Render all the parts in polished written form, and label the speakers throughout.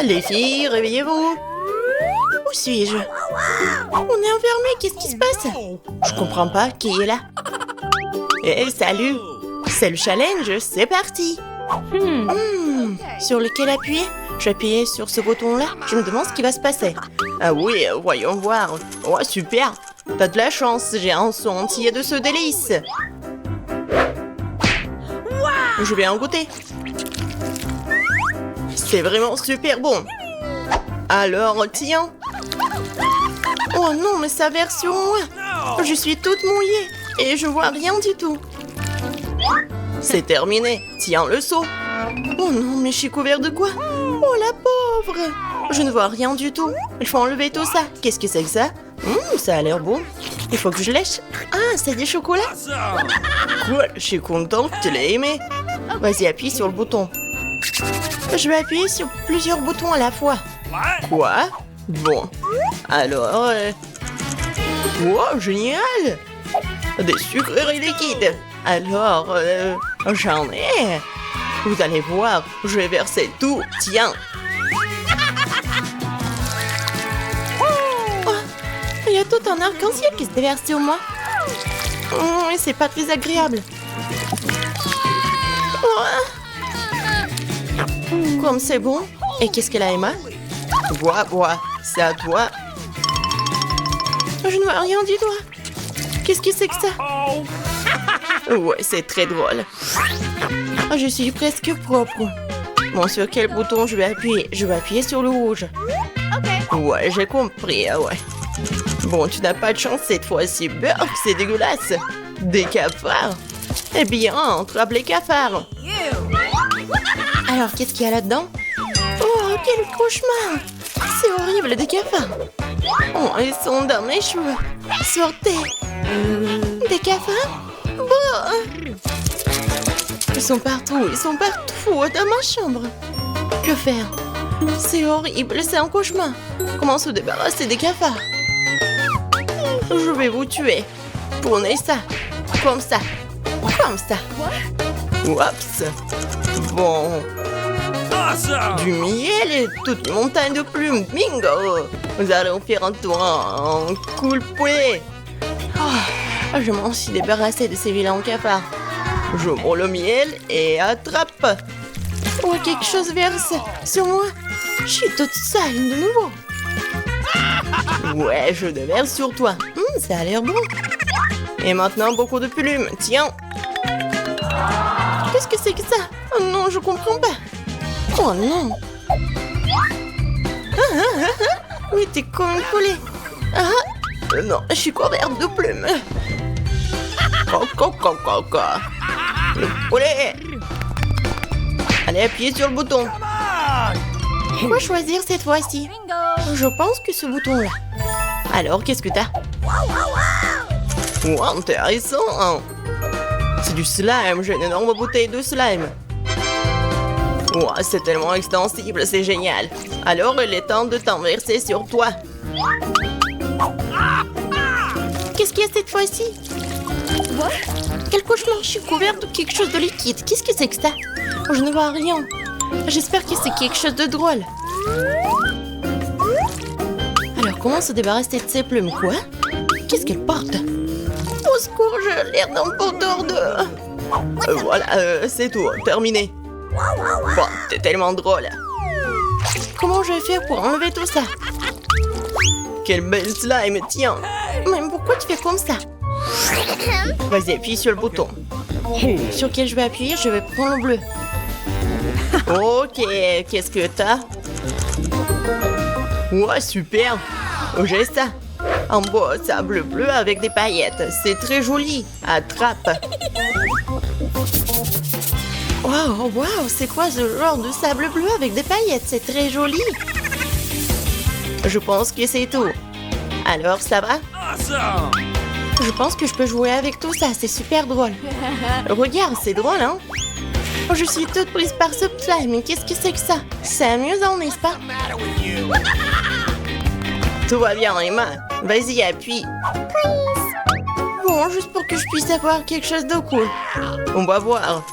Speaker 1: Les filles, réveillez-vous. Où suis-je? On est enfermé, qu'est-ce qui se passe? Je comprends pas, qui est là? Eh, salut! C'est le challenge, c'est parti! Sur lequel appuyer? Je vais appuyer sur ce bouton-là. Je me demande ce qui va se passer. Ah oui, voyons voir. Oh, super! T'as de la chance, j'ai un son entier de ce délice. Je vais en goûter. C'est vraiment super bon. Alors, tiens. Oh non, mais ça verse sur moi. Je suis toute mouillée et je vois rien du tout. C'est terminé. Tiens le seau. Oh non, mais je suis couvert de quoi? Oh la pauvre. Je ne vois rien du tout. Il faut enlever tout ça. Qu'est-ce que c'est que ça? Ça a l'air bon. Il faut que je lèche. Ah, c'est du chocolat. Cool, je suis contente que tu l'aies aimé. Vas-y, appuie sur le bouton. Je vais appuyer sur plusieurs boutons à la fois. Quoi? Bon. Alors... Wow, génial! Des sucreries liquides. Alors, j'en ai. Vous allez voir, je vais verser tout. Tiens. Oh, il y a tout un arc-en-ciel qui se déverse sur moi. C'est pas très agréable. Comme c'est bon. Et qu'est-ce qu'elle a, Emma? Bois, c'est à toi. Je ne vois rien du tout. Qu'est-ce que c'est que ça? Ouais, c'est très drôle. Je suis presque propre. Bon, sur quel bouton je vais appuyer? Je vais appuyer sur le rouge. Ouais, j'ai compris, ouais. Bon, tu n'as pas de chance cette fois-ci. Burk, c'est dégueulasse. Des cafards. Eh bien, attrape les cafards. Alors, qu'est-ce qu'il y a là-dedans? Oh, quel cauchemar! C'est horrible, des cafards. Oh, ils sont dans mes cheveux. Sortez. Des cafards? Bon. Ils sont partout dans ma chambre. Que faire? C'est horrible, c'est un cauchemar. Comment se débarrasser des cafards? Je vais vous tuer. Prenez ça. Comme ça. Comme ça. Oups. Bon. Du miel et toute une montagne de plumes. Bingo! Nous allons faire un tour en cool poulet. Oh, je m'en suis débarrassée de ces vilains cafards. J'ouvre le miel et attrape. Oh, quelque chose verse sur moi. Je suis toute sale de nouveau. Ouais, je déverse sur toi. Ça a l'air bon. Et maintenant, beaucoup de plumes. Tiens. Qu'est-ce que c'est que ça? Oh non, je comprends pas. Oh non. Oui, t'es comme une poulet. Non, je suis couverte de plumes. Le poulet. Allez, appuyez sur le bouton. Quoi choisir cette fois-ci? Je pense que ce bouton-là. Alors, qu'est-ce que t'as? Wow, intéressant. C'est du slime, j'ai une énorme bouteille de slime. Wow, c'est tellement extensible, c'est génial. Alors, il est temps de t'en verser sur toi. Qu'est-ce qu'il y a cette fois-ci? Quel cauchemar, je suis couverte de quelque chose de liquide. Qu'est-ce que c'est que ça? Je ne vois rien. J'espère que c'est quelque chose de drôle. Alors, comment se débarrasser de ces plumes, quoi? Qu'est-ce qu'elle porte? Au secours, j'ai l'air d'un pot d'or de... Voilà, c'est tout, terminé. Bon, t'es tellement drôle. Comment je vais faire pour enlever tout ça? Quel bel slime, tiens. Mais pourquoi tu fais comme ça? Vas-y, appuie sur le bouton. Sur lequel je vais appuyer, je vais prendre le bleu. Ok, qu'est-ce que t'as? Ouais, super. J'ai ça. Un beau sable bleu avec des paillettes. C'est très joli. Attrape. Wow, c'est quoi ce genre de sable bleu avec des paillettes? C'est très joli. Je pense que c'est tout. Alors, ça va? Je pense que je peux jouer avec tout ça. C'est super drôle. Regarde, c'est drôle, hein? Oh, je suis toute prise par ce slime. Mais qu'est-ce que c'est que ça? C'est amusant, n'est-ce pas? Tout va bien, Emma. Vas-y, appuie. Bon, juste pour que je puisse avoir quelque chose de cool. On va voir.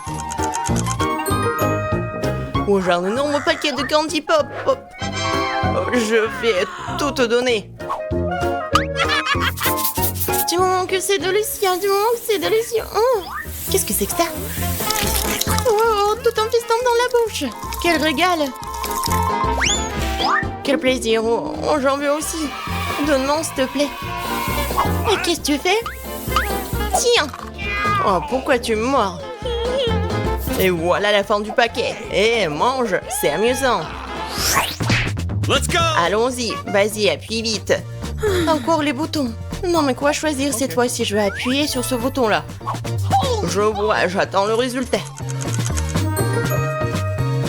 Speaker 1: Oh, j'ai un énorme paquet de candy pop. Oh, je vais tout te donner. Du moment que c'est délicieux, du moment que c'est délicieux. Oh, qu'est-ce que c'est que ça? Oh, tout en fistant dans la bouche. Quel régal. Quel plaisir. Oh, j'en veux aussi. Donne-moi, s'il te plaît. Et qu'est-ce que tu fais? Tiens. Oh, pourquoi tu me mords? Et voilà la fin du paquet. Et mange, c'est amusant.
Speaker 2: Let's go!
Speaker 1: Allons-y, vas-y, appuie vite. Encore les boutons. Non, mais quoi choisir cette fois-ci? Je vais appuyer sur ce bouton-là. Je vois, j'attends le résultat.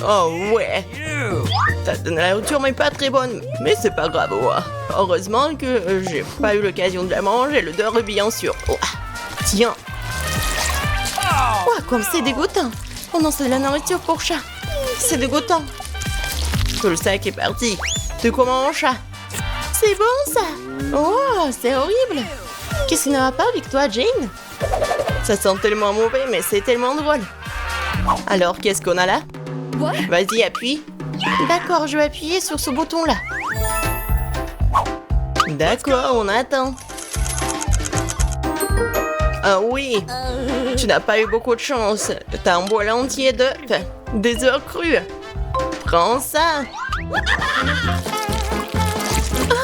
Speaker 1: Oh ouais. Ta nourriture n'est pas très bonne, mais c'est pas grave. Oh. Heureusement que j'ai pas eu l'occasion de la manger, l'odeur est bien sûr. Oh. Tiens. Oh, comme c'est dégoûtant. Oh non, c'est de la nourriture pour chat. C'est dégoûtant. Tout le sac est parti. De comment mon chat? C'est bon ça. Oh, c'est horrible. Qu'est-ce qui ne va pas avec toi, Jane? Ça sent tellement mauvais, mais c'est tellement drôle. Alors, qu'est-ce qu'on a là? Vas-y, appuie. D'accord, je vais appuyer sur ce bouton-là. D'accord, on attend. Ah oui, tu n'as pas eu beaucoup de chance. T'as un bol entier d'œufs, des œufs crus. Prends ça. Ah,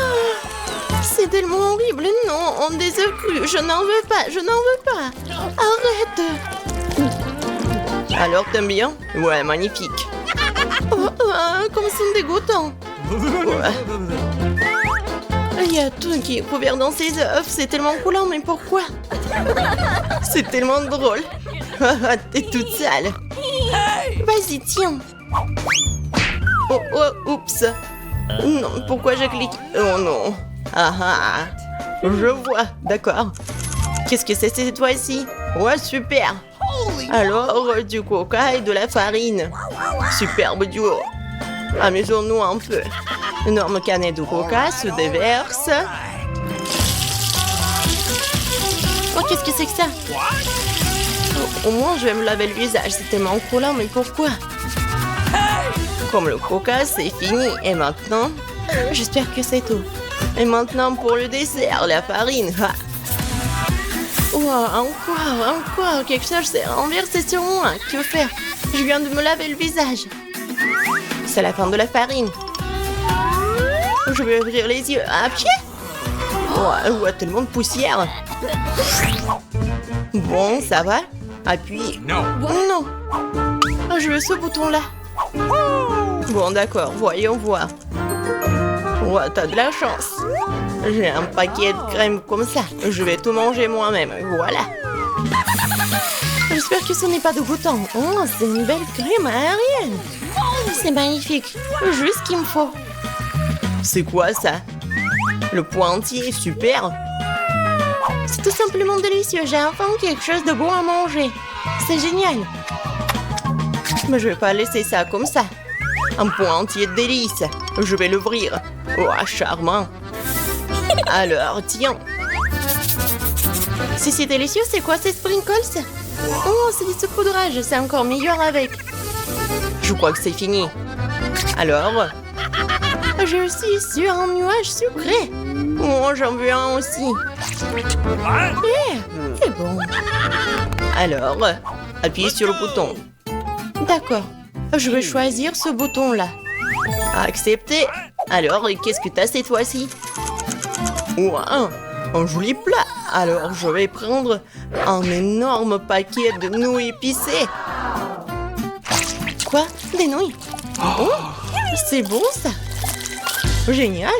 Speaker 1: c'est tellement horrible. Non, des œufs crus. Je n'en veux pas, je n'en veux pas. Arrête. Alors, t'aimes bien? Ouais, magnifique. Oh, comme c'est dégoûtant. Ouais. Il y a tout qui est couvert dans ces œufs. C'est tellement coulant, mais pourquoi? C'est tellement drôle. T'es toute sale. Vas-y, tiens. Oh, oups. Non, pourquoi je clique? Oh non. Ah, je vois, d'accord. Qu'est-ce que c'est cette fois-ci? Ouais, super. Alors, du coca et de la farine. Superbe duo. Amusons-nous un peu. Énorme canette de coca se déverse. Oh, qu'est-ce que c'est que ça? Au moins, je vais me laver le visage. C'est tellement coulant, mais pourquoi? Comme le coca, c'est fini. Et maintenant, j'espère que c'est tout. Et maintenant, pour le dessert, la farine. Ha. Oh, encore. Quelque chose s'est renversé sur moi. Que faire? Je viens de me laver le visage. C'est la fin de la farine. Je vais ouvrir les yeux. Ah, pied! Oh, tellement de poussière. Bon, ça va? Appuie.
Speaker 2: Non.
Speaker 1: Non. Oh, je veux ce bouton-là. Bon, d'accord. Voyons voir. Ouais, t'as de la chance. J'ai un paquet de crème comme ça. Je vais tout manger moi-même. Voilà. J'espère que ce n'est pas dégoûtant. Oh, c'est une belle crème aérienne. C'est magnifique. Juste ce qu'il me faut. C'est quoi ça? Le pointillé, super. C'est tout simplement délicieux. J'ai enfin quelque chose de bon à manger. C'est génial. Mais je vais pas laisser ça comme ça. Un pointillé de délice. Je vais l'ouvrir. Oh, charmant. Alors, tiens. Si c'est délicieux, c'est quoi ces sprinkles? Oh, c'est du saupoudrage. C'est encore meilleur avec. Je crois que c'est fini. Alors, je suis sur un nuage sucré. Oh, j'en veux un aussi. C'est bon. Alors, appuie sur le bouton. D'accord. Je vais choisir ce bouton-là. Accepter. Alors, qu'est-ce que t'as cette fois-ci? Wow, un joli plat. Alors, je vais prendre un énorme paquet de nouilles épicées. Quoi? Des nouilles? Oh, c'est bon ça. Génial.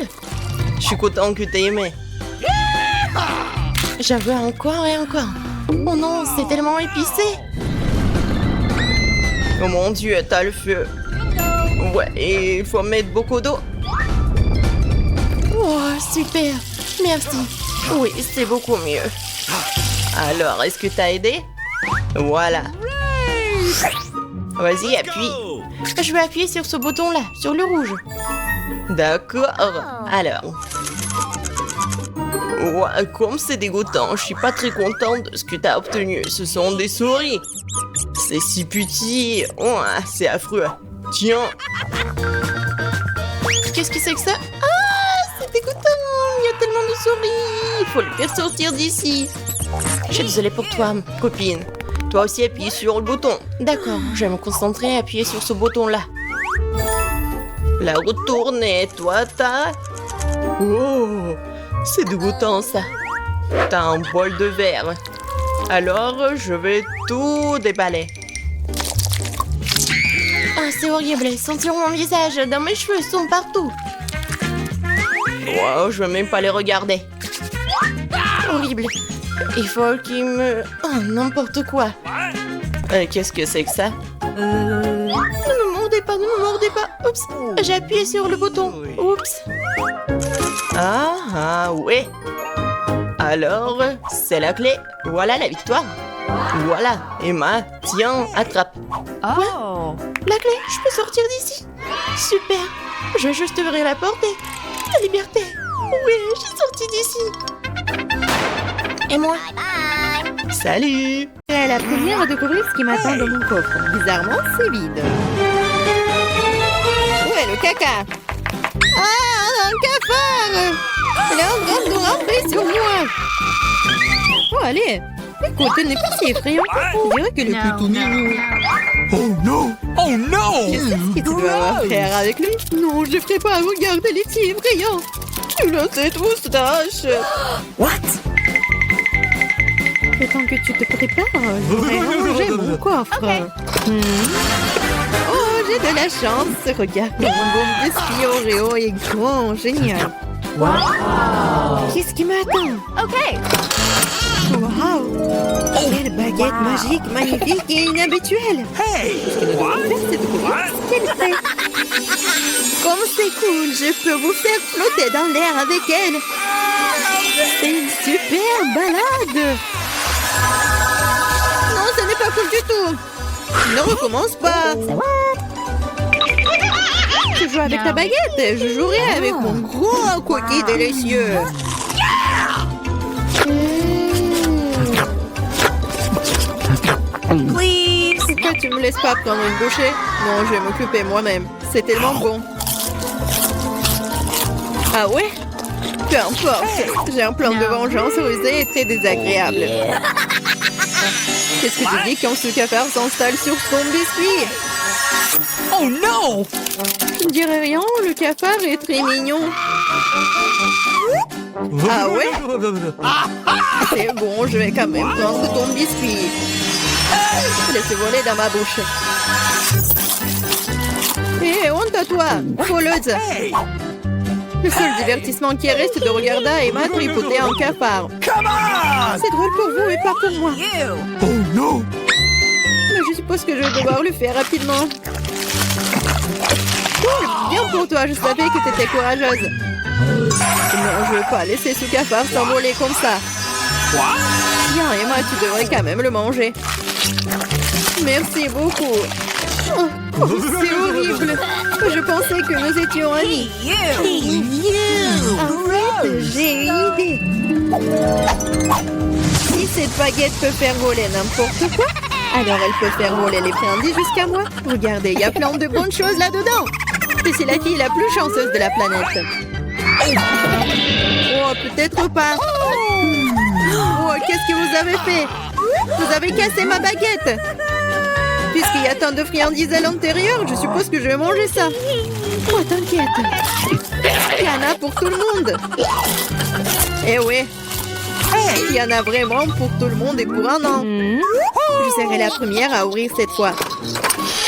Speaker 1: Je suis content que t'aies aimé. J'en veux encore et encore. Oh non, c'est tellement épicé. Oh mon Dieu, t'as le feu. Ouais, et il faut mettre beaucoup d'eau. Oh, super. Merci. Oui, c'est beaucoup mieux. Alors, est-ce que t'as aidé? Voilà. Vas-y, appuie. Je vais appuyer sur ce bouton-là, sur le rouge. D'accord. Alors. Ouais, comme c'est dégoûtant, je suis pas très contente de ce que t'as obtenu. Ce sont des souris. C'est si petit. Oh, c'est affreux. tiens. Qu'est-ce que c'est que ça? Ah, c'est dégoûtant. Il y a tellement de souris. Il faut les faire sortir d'ici. Je suis désolée pour toi, copine. Toi aussi, appuie sur le bouton. D'accord, je vais me concentrer et appuyer sur ce bouton-là. La roue tourne et toi, t'as... Oh, c'est dégoûtant, ça. T'as un bol de verre. Alors, je vais tout déballer. Ah, c'est horrible. Sentir mon visage dans mes cheveux sont partout. Wow, je veux même pas les regarder. Horrible. Il faut qu'il me... Oh, n'importe quoi. Qu'est-ce que c'est que ça? Ne me mordez pas, ne me mordez pas. Oups, j'ai appuyé sur le bouton. Oups. Ah, ouais. Alors, c'est la clé. Voilà la victoire. Voilà, Emma, tiens, attrape.
Speaker 3: Oh.
Speaker 1: La clé, je peux sortir d'ici. Super. Je vais juste ouvrir la porte et... La liberté. Oui, j'ai sorti d'ici. Et moi? Salut.
Speaker 3: C'est la première à découvrir ce qui m'attend dans mon coffre. Bizarrement, c'est vide.
Speaker 1: Où est le caca? Ah, un cafard! Elle est en train de ramper sur moi.
Speaker 3: Oh, allez. Écoute, elle n'est pas si effrayante. On dirait qu'elle est plutôt mignonne.
Speaker 2: Oh no! Oh no!
Speaker 3: Je sais ce que tu dois faire avec lui. Non, je ne ferai pas. Regarde, elle est si effrayante.
Speaker 1: Il a cette moustache.
Speaker 3: What? Le temps que tu te prépares, je vais ranger mon coffre. Oh, j'ai de la chance. Regarde, mon bonbon biscuit Oreo est grand. Génial. Wow. Qu'est-ce qui m'attend?
Speaker 4: Okay.
Speaker 3: Wow! Quelle baguette magique, magnifique et inhabituelle!
Speaker 2: Hey!
Speaker 3: Ce que nous devons faire, c'est découvrir ce qu'elle fait. Comme c'est cool, je peux vous faire flotter dans l'air avec elle. C'est une super balade. Non, ce n'est pas cool du tout. Ne recommence pas. Tu joues avec ta baguette, je jouerai avec mon gros cookie délicieux.
Speaker 4: Please.
Speaker 3: Pourquoi tu me laisses pas prendre une bouchée? Non, je vais m'occuper moi-même. C'est tellement bon. Ah ouais? Peu importe. J'ai un plan de vengeance rusé et très désagréable. Qu'est-ce que tu dis quand ce cafard s'installe sur ton biscuit?
Speaker 2: Oh no!
Speaker 3: Je ne dirais rien, le cafard est très mignon. Ah ouais? C'est bon, je vais quand même prendre ton biscuit. Laisse voler dans ma bouche. Hé, honte à toi, voleuse. Le seul divertissement qui reste de regarder Emma tripoter un cafard.
Speaker 2: Come on!
Speaker 3: C'est drôle pour vous et pas pour moi.
Speaker 2: Oh no!
Speaker 3: Mais je suppose que je vais devoir le faire rapidement. Cool, bien pour toi, je savais que t'étais courageuse. Non, je veux pas laisser ce cafard s'envoler comme ça. Bien, Emma, tu devrais quand même le manger. Merci beaucoup. Oh, c'est horrible. Je pensais que nous étions amis. Arrête, j'ai une idée. Si cette baguette peut faire voler n'importe quoi, alors elle peut faire voler les friandises jusqu'à moi. Regardez, il y a plein de bonnes choses là-dedans. Je suis la fille la plus chanceuse de la planète. Oh, peut-être pas. Oh, qu'est-ce que vous avez fait? Vous avez cassé ma baguette. Puisqu'il y a tant de friandises à l'intérieur, je suppose que je vais manger ça. Oh, t'inquiète. Il y en a pour tout le monde. Eh oui. Il y en a vraiment pour tout le monde et pour un an. Je serai la première à ouvrir cette fois.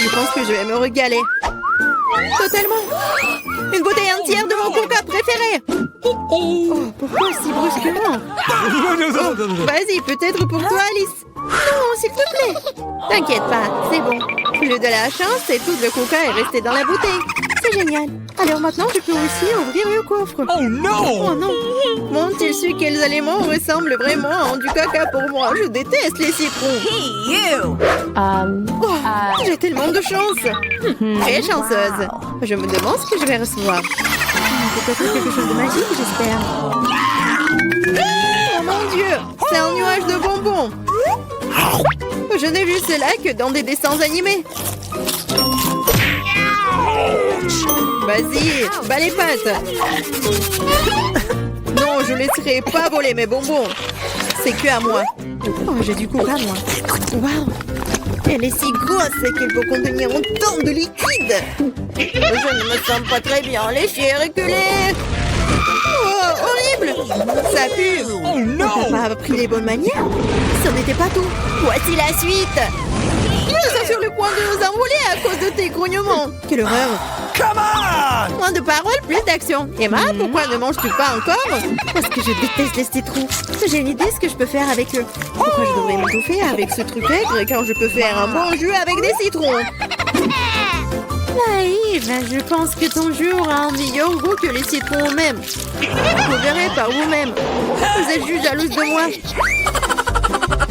Speaker 3: Je pense que je vais me régaler. Totalement. Une bouteille entière de mon coca préféré. Oh, pourquoi si brusquement? Oh, vas-y, peut-être pour toi, Alice. Non, s'il te plaît. T'inquiète pas, c'est bon. J'ai eu de la chance et tout le coca est resté dans la bouteille. C'est génial. Alors maintenant, je peux aussi ouvrir le coffre.
Speaker 2: Oh no!
Speaker 3: Oh non. M'ont-ils su quels aliments ressemblent vraiment à du caca pour moi? Je déteste les citrons. Oh, j'ai tellement de chance. Très chanceuse. Je me demande ce que je vais recevoir. Peut-être quelque chose de magique, j'espère. Oh mon Dieu, c'est un nuage de bonbons. Je n'ai vu cela que dans des dessins animés. Vas-y, bats les pattes. Non, je laisserai pas voler mes bonbons. C'est que à moi. Oh, j'ai du courage, moi. Waouh. Elle est si grosse qu'elle peut contenir autant de liquide. Je ne me sens pas très bien. Les chiens reculés. Oh, horrible. Ça pue.
Speaker 2: Oh
Speaker 3: T'as
Speaker 2: no!
Speaker 3: pas appris les bonnes manières? Ça n'était pas tout. Voici la suite. Nous sommes sur le point de nous envoler à cause de tes grognements. Quelle horreur.
Speaker 2: Come on!
Speaker 3: Moins de paroles, plus d'action. Emma, pourquoi ne manges-tu pas encore? Parce que je déteste les citrons. J'ai une idée ce que je peux faire avec eux. Pourquoi je devrais m'étouffer avec ce truc aigre quand je peux faire un bon jus avec des citrons? Naïve, je pense que ton jus aura un meilleur goût que les citrons eux-mêmes. Vous verrez par vous-même. Vous êtes juste jalouse de moi.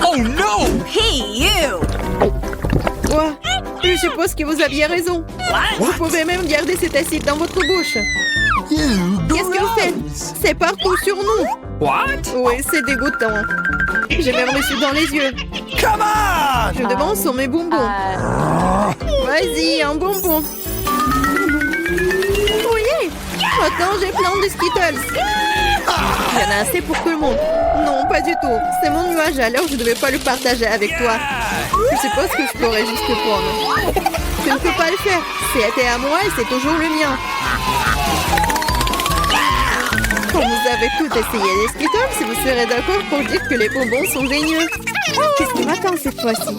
Speaker 2: Oh no!
Speaker 3: Quoi? Je suppose que vous aviez raison. Vous pouvez même garder cet acide dans votre bouche. Qu'est-ce que vous faites? C'est partout sur nous.
Speaker 2: What?
Speaker 3: Oui, c'est dégoûtant. J'ai même reçu dans les yeux.
Speaker 2: Come on!
Speaker 3: Je demande sur mes bonbons. Vas-y, un bonbon. Oui. Maintenant, j'ai plein de Skittles. Il y en a assez pour tout le monde. Non, pas du tout. C'est mon nuage, alors je ne devais pas le partager avec toi. Je suppose que je pourrais juste le prendre. Je ne peux pas le faire. C'était à moi et c'est toujours le mien. Quand vous avez tout essayé les Skittles, vous serez d'accord pour dire que les bonbons sont géniaux. Qu'est-ce qui m'attend cette fois-ci?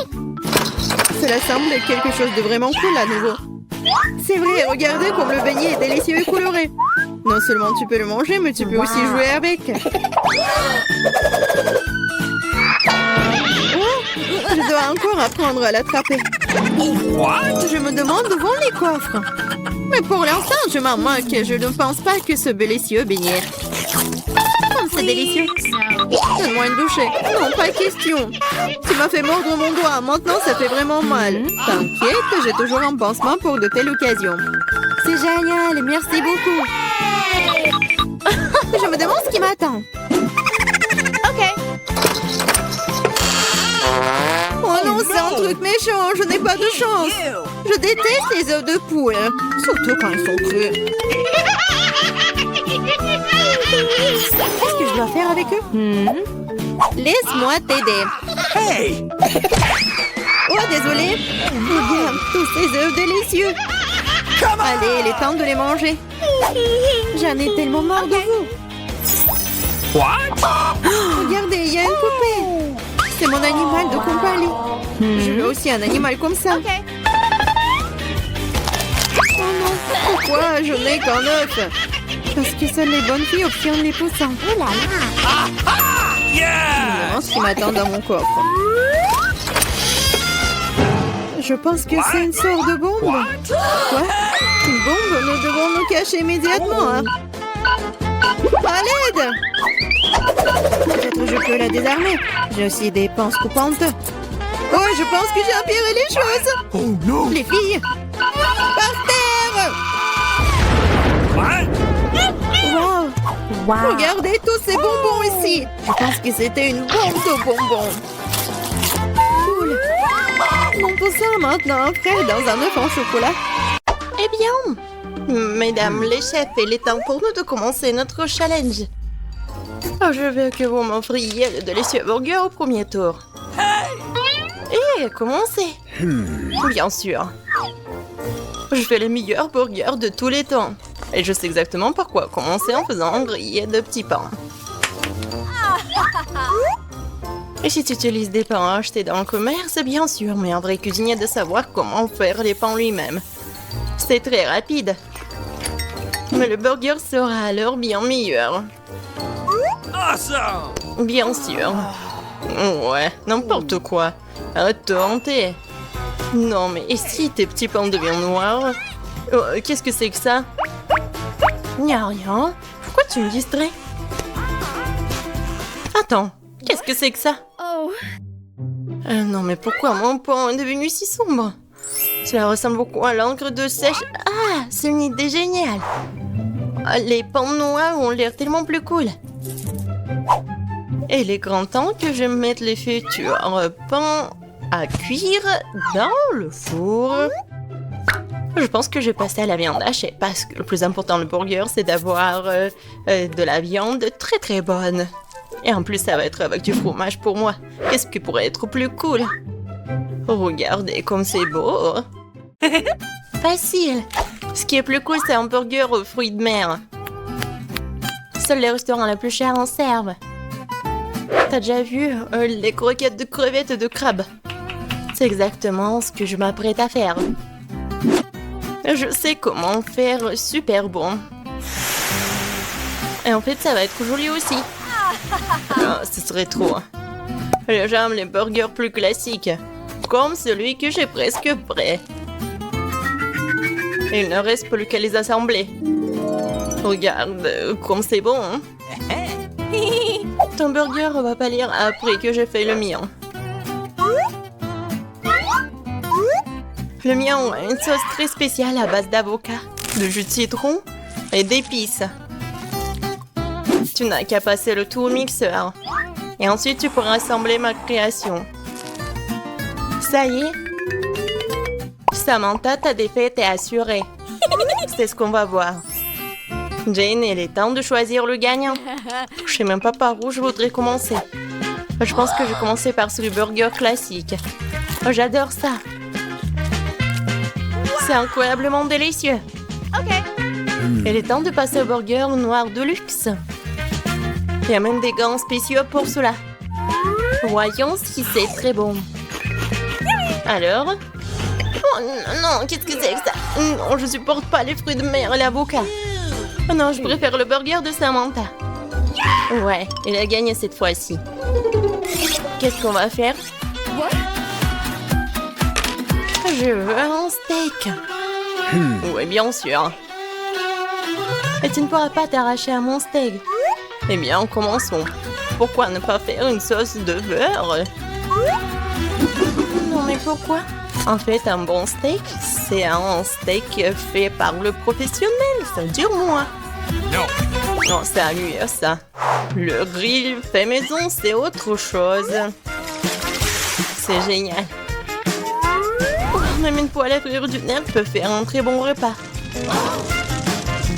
Speaker 3: Cela semble quelque chose de vraiment cool à nouveau. C'est vrai, regardez comme le beignet est délicieux et coloré. Non seulement tu peux le manger, mais tu peux aussi jouer avec. Oh, je dois encore apprendre à l'attraper.
Speaker 2: What?
Speaker 3: Je me demande où vont les coffres. Mais pour l'instant, je m'en moque. Je ne pense pas que ce délicieux beignet. Oh, c'est délicieux. Donne-moi une bouchée. Non, pas question. Tu m'as fait mordre mon doigt. Maintenant, ça fait vraiment mal. T'inquiète, j'ai toujours un pansement pour de telles occasions. C'est génial. Merci beaucoup. Je me demande ce qui m'attend. Oh non, c'est un truc méchant. Je n'ai pas de chance. Je déteste les œufs de poule. Surtout quand ils sont crus. Qu'est-ce que je dois faire avec eux? Laisse-moi t'aider.
Speaker 2: Hey!
Speaker 3: Oh, désolé. Regarde tous ces œufs délicieux. Allez, il est temps de les manger. J'en ai tellement marre de vous.
Speaker 2: What?
Speaker 3: Regardez, il y a une poupée. C'est mon animal de compagnie. Je veux aussi un animal comme ça. Oh non, pourquoi je n'ai qu'un œuf? Parce que seules les bonnes filles obtiennent les poussins. Oh là là.
Speaker 2: Yeah!
Speaker 3: Ce qui m'attend dans mon coffre. Je pense que c'est une sorte de bombe. Quoi? Une bombe? Nous devons nous cacher immédiatement. Hein? À l'aide! Peut-être je peux la désarmer. J'ai aussi des pinces coupantes. Oh, je pense que j'ai empiré les choses.
Speaker 2: Oh no!
Speaker 3: Les filles, par terre!
Speaker 2: What?
Speaker 3: Wow! Regardez tous ces bonbons ici. Je pense que c'était une bombe de bonbons. Cool. On peut ça maintenant, un frère dans un œuf en chocolat.
Speaker 1: Eh bien, mesdames les chefs, il est temps pour nous de commencer notre challenge. Oh, je veux que vous m'offriez le délicieux burger au premier tour. Et commencez. Bien sûr. Je fais le meilleur burger de tous les temps. Et je sais exactement par quoi commencer en faisant un grillé de petits pains. Et si tu utilises des pains achetés dans le commerce, bien sûr, mais un vrai cuisinier de savoir comment faire les pains lui-même. C'est très rapide. Mais le burger sera alors bien meilleur.
Speaker 2: Awesome!
Speaker 1: Bien sûr. Ouais, n'importe quoi. Attendez. Non, mais et si tes petits pains deviennent noirs? Oh, qu'est-ce que c'est que ça? Y a rien. Pourquoi tu me distrais? Attends, qu'est-ce que c'est que ça? Non, mais pourquoi mon pain est devenu si sombre? Cela ressemble beaucoup à l'encre de sèche. Ah, c'est une idée géniale. Les pains noirs ont l'air tellement plus cool. Et il est grand temps que je mette les futurs pains à cuire dans le four. Je pense que je vais passer à la viande hachée parce que le plus important le burger, c'est d'avoir de la viande très très bonne. Et en plus, ça va être avec du fromage pour moi. Qu'est-ce qui pourrait être plus cool? Regardez comme c'est beau. Facile. Ce qui est plus cool, c'est un burger aux fruits de mer. Seuls les restaurants les plus chers en servent. T'as déjà vu les croquettes de crevettes et de crabes? C'est exactement ce que je m'apprête à faire. Je sais comment faire super bon. Et en fait, ça va être joli aussi. Oh, ce serait trop. J'aime les burgers plus classiques, comme celui que j'ai presque prêt. Il ne reste plus qu'à les assembler. Regarde comme c'est bon. Hein? Ton burger va pâlir après que j'ai fait le mien. Le mien a une sauce très spéciale à base d'avocat, de jus de citron et d'épices. Tu n'as qu'à passer le tout au mixeur. Et ensuite, tu pourras assembler ma création. Ça y est. Samantha, ta défaite est assurée. C'est ce qu'on va voir. Jane, il est temps de choisir le gagnant. Je sais même pas par où je voudrais commencer. Je pense que je vais commencer par ce burger classique. J'adore ça. C'est incroyablement délicieux. Il est temps de passer au burger noir de luxe. Il y a même des gants spéciaux pour cela. Voyons si c'est très bon. Alors? Oh non, qu'est-ce que c'est que ça? Non, je supporte pas les fruits de mer et l'avocat. Oh non, je préfère le burger de Samantha. Ouais, il a gagné cette fois-ci. Qu'est-ce qu'on va faire? Je veux un steak. Oui, bien sûr. Et tu ne pourras pas t'arracher à mon steak. Eh bien, commençons. Pourquoi ne pas faire une sauce de beurre? Non, mais pourquoi? En fait, un bon steak, c'est un steak fait par le professionnel. Ça dure moins. Non, c'est mieux ça. Le grill fait maison, c'est autre chose. C'est génial. Même une poêle à frire du nerf peut faire un très bon repas.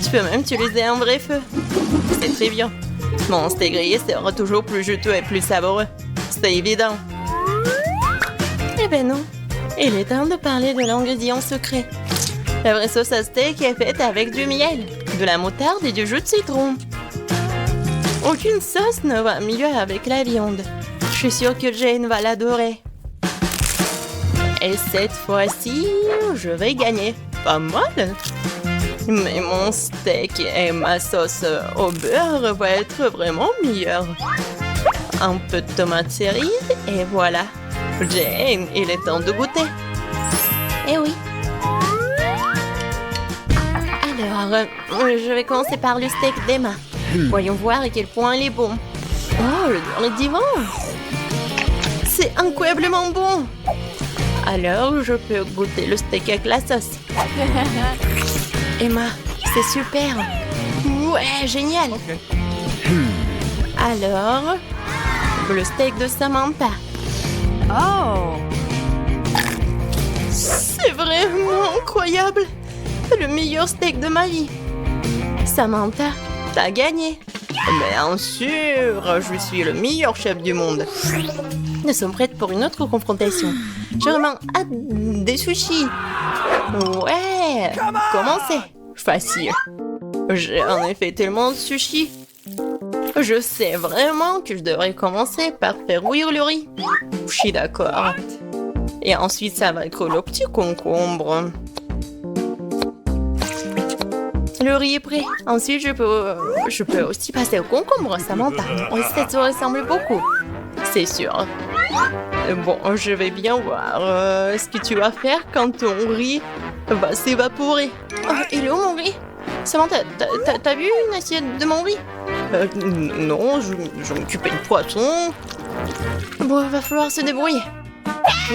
Speaker 1: Tu peux même utiliser un vrai feu. C'est très bien. Mon steak grillé sera toujours plus juteux et plus savoureux. C'est évident. Eh ben non. Il est temps de parler de l'ingrédient secret. La vraie sauce à steak est faite avec du miel, de la moutarde et du jus de citron. Aucune sauce ne va mieux avec la viande. Je suis sûre que Jane va l'adorer. Et cette fois-ci, je vais gagner. Pas mal. Mais mon steak et ma sauce au beurre vont être vraiment meilleurs. Un peu de tomate cerise et voilà. Jane, il est temps de goûter. Eh oui. Alors, je vais commencer par le steak d'Emma. Voyons voir à quel point il est bon. Oh, l'odeur est divin. C'est incroyablement bon. Alors, je peux goûter le steak avec la sauce. Emma, c'est super. Ouais, génial. Alors, le steak de Samantha.
Speaker 3: Oh!
Speaker 1: C'est vraiment incroyable. Le meilleur steak de ma vie. Samantha, t'as gagné. Bien sûr, je suis le meilleur chef du monde. Nous sommes prêtes pour une autre confrontation. J'ai vraiment hâte des sushis. Ouais, commencez. Facile. J'ai en effet tellement de sushis. Je sais vraiment que je devrais commencer par faire bouillir le riz. Je suis d'accord. Et ensuite, ça va être le petit concombre. Le riz est prêt. Ensuite, je peux aussi passer au concombre, Samantha. Oui, ça se ressemble beaucoup. C'est sûr. Bon, je vais bien voir ce que tu vas faire quand ton riz va s'évaporer. Oh, il est où mon riz? Samantha, t'as vu une assiette de mon riz? Non, je m'occupais du poisson. Bon, il va falloir se débrouiller.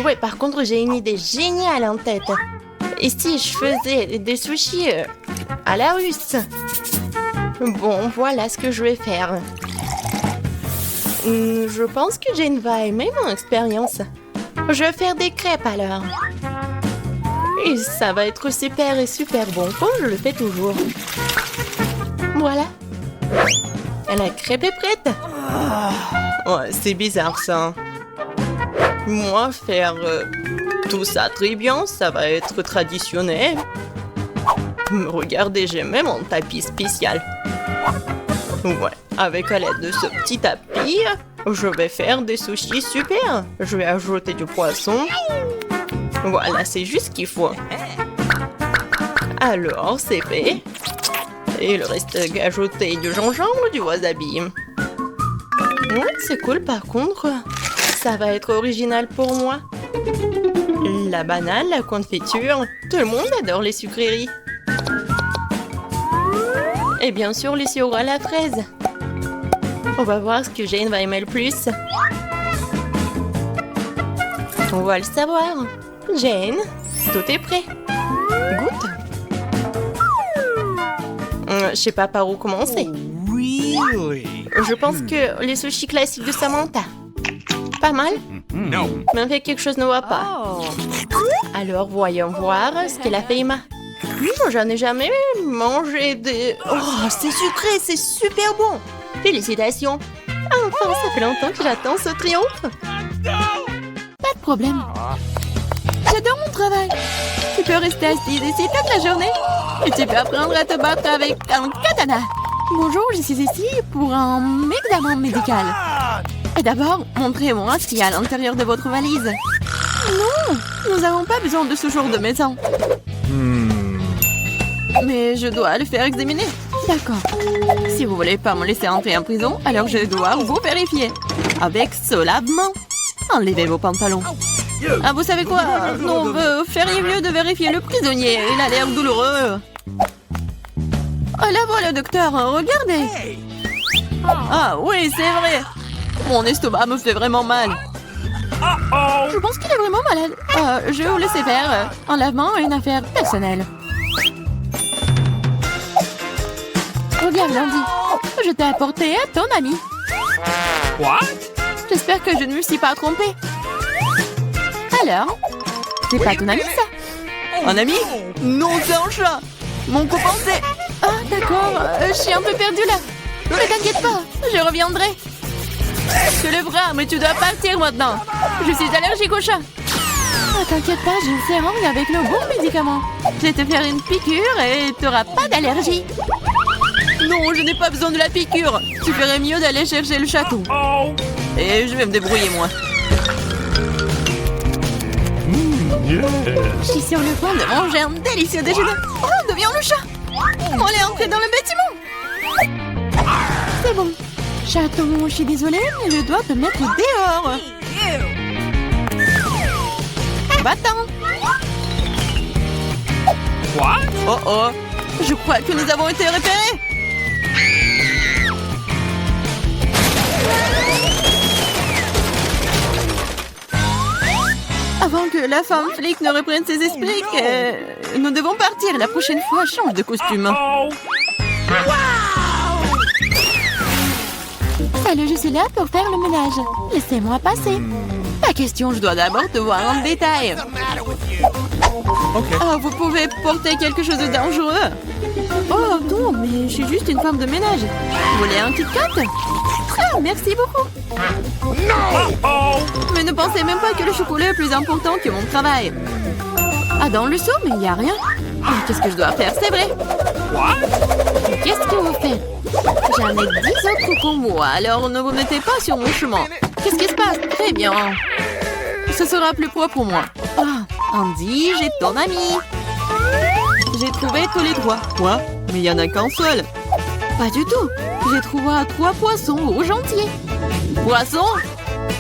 Speaker 1: Ouais, par contre, j'ai une idée géniale en tête. Et si je faisais des sushis à la russe? Bon, voilà ce que je vais faire. Je pense que Jane va aimer mon expérience. Je vais faire des crêpes alors. Et ça va être super et super bon comme je le fais toujours. Voilà. La crêpe est prête. Ouais, c'est bizarre ça. Moi, faire tout ça très bien, ça va être traditionnel. Regardez, j'ai même un tapis spécial. Ouais, avec l'aide de ce petit tapis, je vais faire des sushis super. Je vais ajouter du poisson. Voilà, c'est juste ce qu'il faut. Alors, c'est fait. Et il reste qu'à ajouter du gingembre, du wasabi. Ouais, c'est cool par contre. Ça va être original pour moi. La banane, la confiture, tout le monde adore les sucreries. Et bien sûr, les sirops à la fraise. On va voir ce que Jane va aimer le plus. On va le savoir. Jane, tout est prêt. Goûte. Je sais pas par où commencer.
Speaker 2: Really?
Speaker 1: Je pense que les sushis classiques de Samantha. Pas mal,
Speaker 2: No.
Speaker 1: mais en fait quelque chose ne va pas. Alors voyons voir ce qu'elle a fait Emma. J'en ai jamais mangé des... Oh, c'est sucré, c'est super bon. Félicitations. Enfin, ça fait longtemps que j'attends ce triomphe.
Speaker 3: Pas de problème. J'adore mon travail. Tu peux rester assise ici toute la journée. Et tu peux apprendre à te battre avec un katana. Bonjour, je suis ici pour un examen médical. Et d'abord, montrez-moi ce qu'il y a à l'intérieur de votre valise. Non, nous n'avons pas besoin de ce genre de médecin. Mais je dois le faire examiner. D'accord. Si vous voulez pas me laisser entrer en prison, alors je dois vous vérifier. Avec ce lavement. Enlevez vos pantalons. Ah, vous savez quoi? Non, vous feriez mieux de vérifier le prisonnier. Il a l'air douloureux. Oh, là voilà, docteur. Regardez. Ah oui, c'est vrai. Mon estomac me fait vraiment mal. Je pense qu'il est vraiment malade. Je vais vous laisser faire. Un lavement est une affaire personnelle. Regarde, Landy. Je t'ai apporté à ton ami.
Speaker 2: What?
Speaker 3: J'espère que je ne me suis pas trompée. Alors, c'est pas ton ami, ça? Un ami? Non, c'est un chat. Mon copain, c'est... Ah, d'accord. Je suis un peu perdue, là. Ne t'inquiète pas, je reviendrai. Je le ferai, mais tu dois partir maintenant. Je suis allergique au chat. Ah, t'inquiète pas, j'ai une seringue avec le bon médicament. Je vais te faire une piqûre et t'auras pas d'allergie. Non, je n'ai pas besoin de la piqûre. Tu ferais mieux d'aller chercher le château. Et je vais me débrouiller, moi. Je suis sur le point de manger un délicieux déjeuner. Oh, deviens le chat. On est entré dans le bâtiment. C'est bon. Chaton, je suis désolée, mais je dois te mettre dehors. Va-t'en.
Speaker 2: What?
Speaker 3: Oh oh, je crois que nous avons été repérés. Avant que la femme flic ne reprenne ses esprits, nous devons partir. La prochaine fois, change de costume. Salut, je suis là pour faire le ménage. Laissez-moi passer. La question, je dois d'abord te voir en détail. Ah, vous pouvez porter quelque chose de dangereux. Oh non, mais je suis juste une femme de ménage. Vous voulez un Kit Kat? Ah, merci beaucoup. Mais ne pensez même pas que le chocolat est plus important que mon travail. Ah, dans le seau, mais il n'y a rien. Ah, qu'est-ce que je dois faire? C'est vrai. Qu'est-ce que vous faites? J'en ai 10 autres comme moi, alors ne vous mettez pas sur mon chemin. Qu'est-ce qui se passe? Très bien. Ce sera plus propre pour moi. Ah, Andy, j'ai ton ami. J'ai trouvé tous les 3. Quoi? Mais il n'y en a qu'un seul. Pas du tout. J'ai trouvé 3 poissons rouges entiers. Poisson?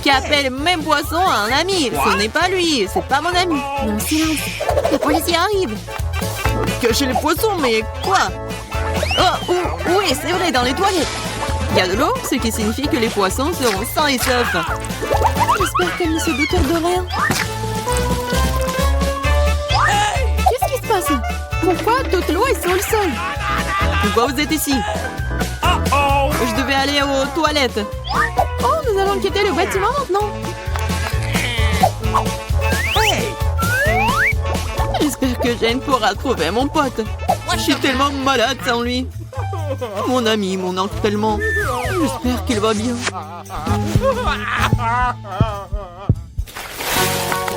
Speaker 3: Qui appelle même poisson à un ami. Ce n'est pas lui, c'est pas mon ami. Non, silence. Les policiers arrivent. Cachez les poissons, mais quoi? Oh, oui, c'est vrai, dans les toilettes. Il y a de l'eau, ce qui signifie que les poissons seront sains et saufs. J'espère qu'elle ne se doute de rien. Qu'est-ce qui se passe? Pourquoi toute l'eau est sur le sol? Pourquoi vous êtes ici? Je devais aller aux toilettes. Oh, nous allons quitter le bâtiment maintenant. J'espère que Jane pourra trouver mon pote. Je suis tellement malade sans lui. Mon ami m'en manque tellement. J'espère qu'il va bien.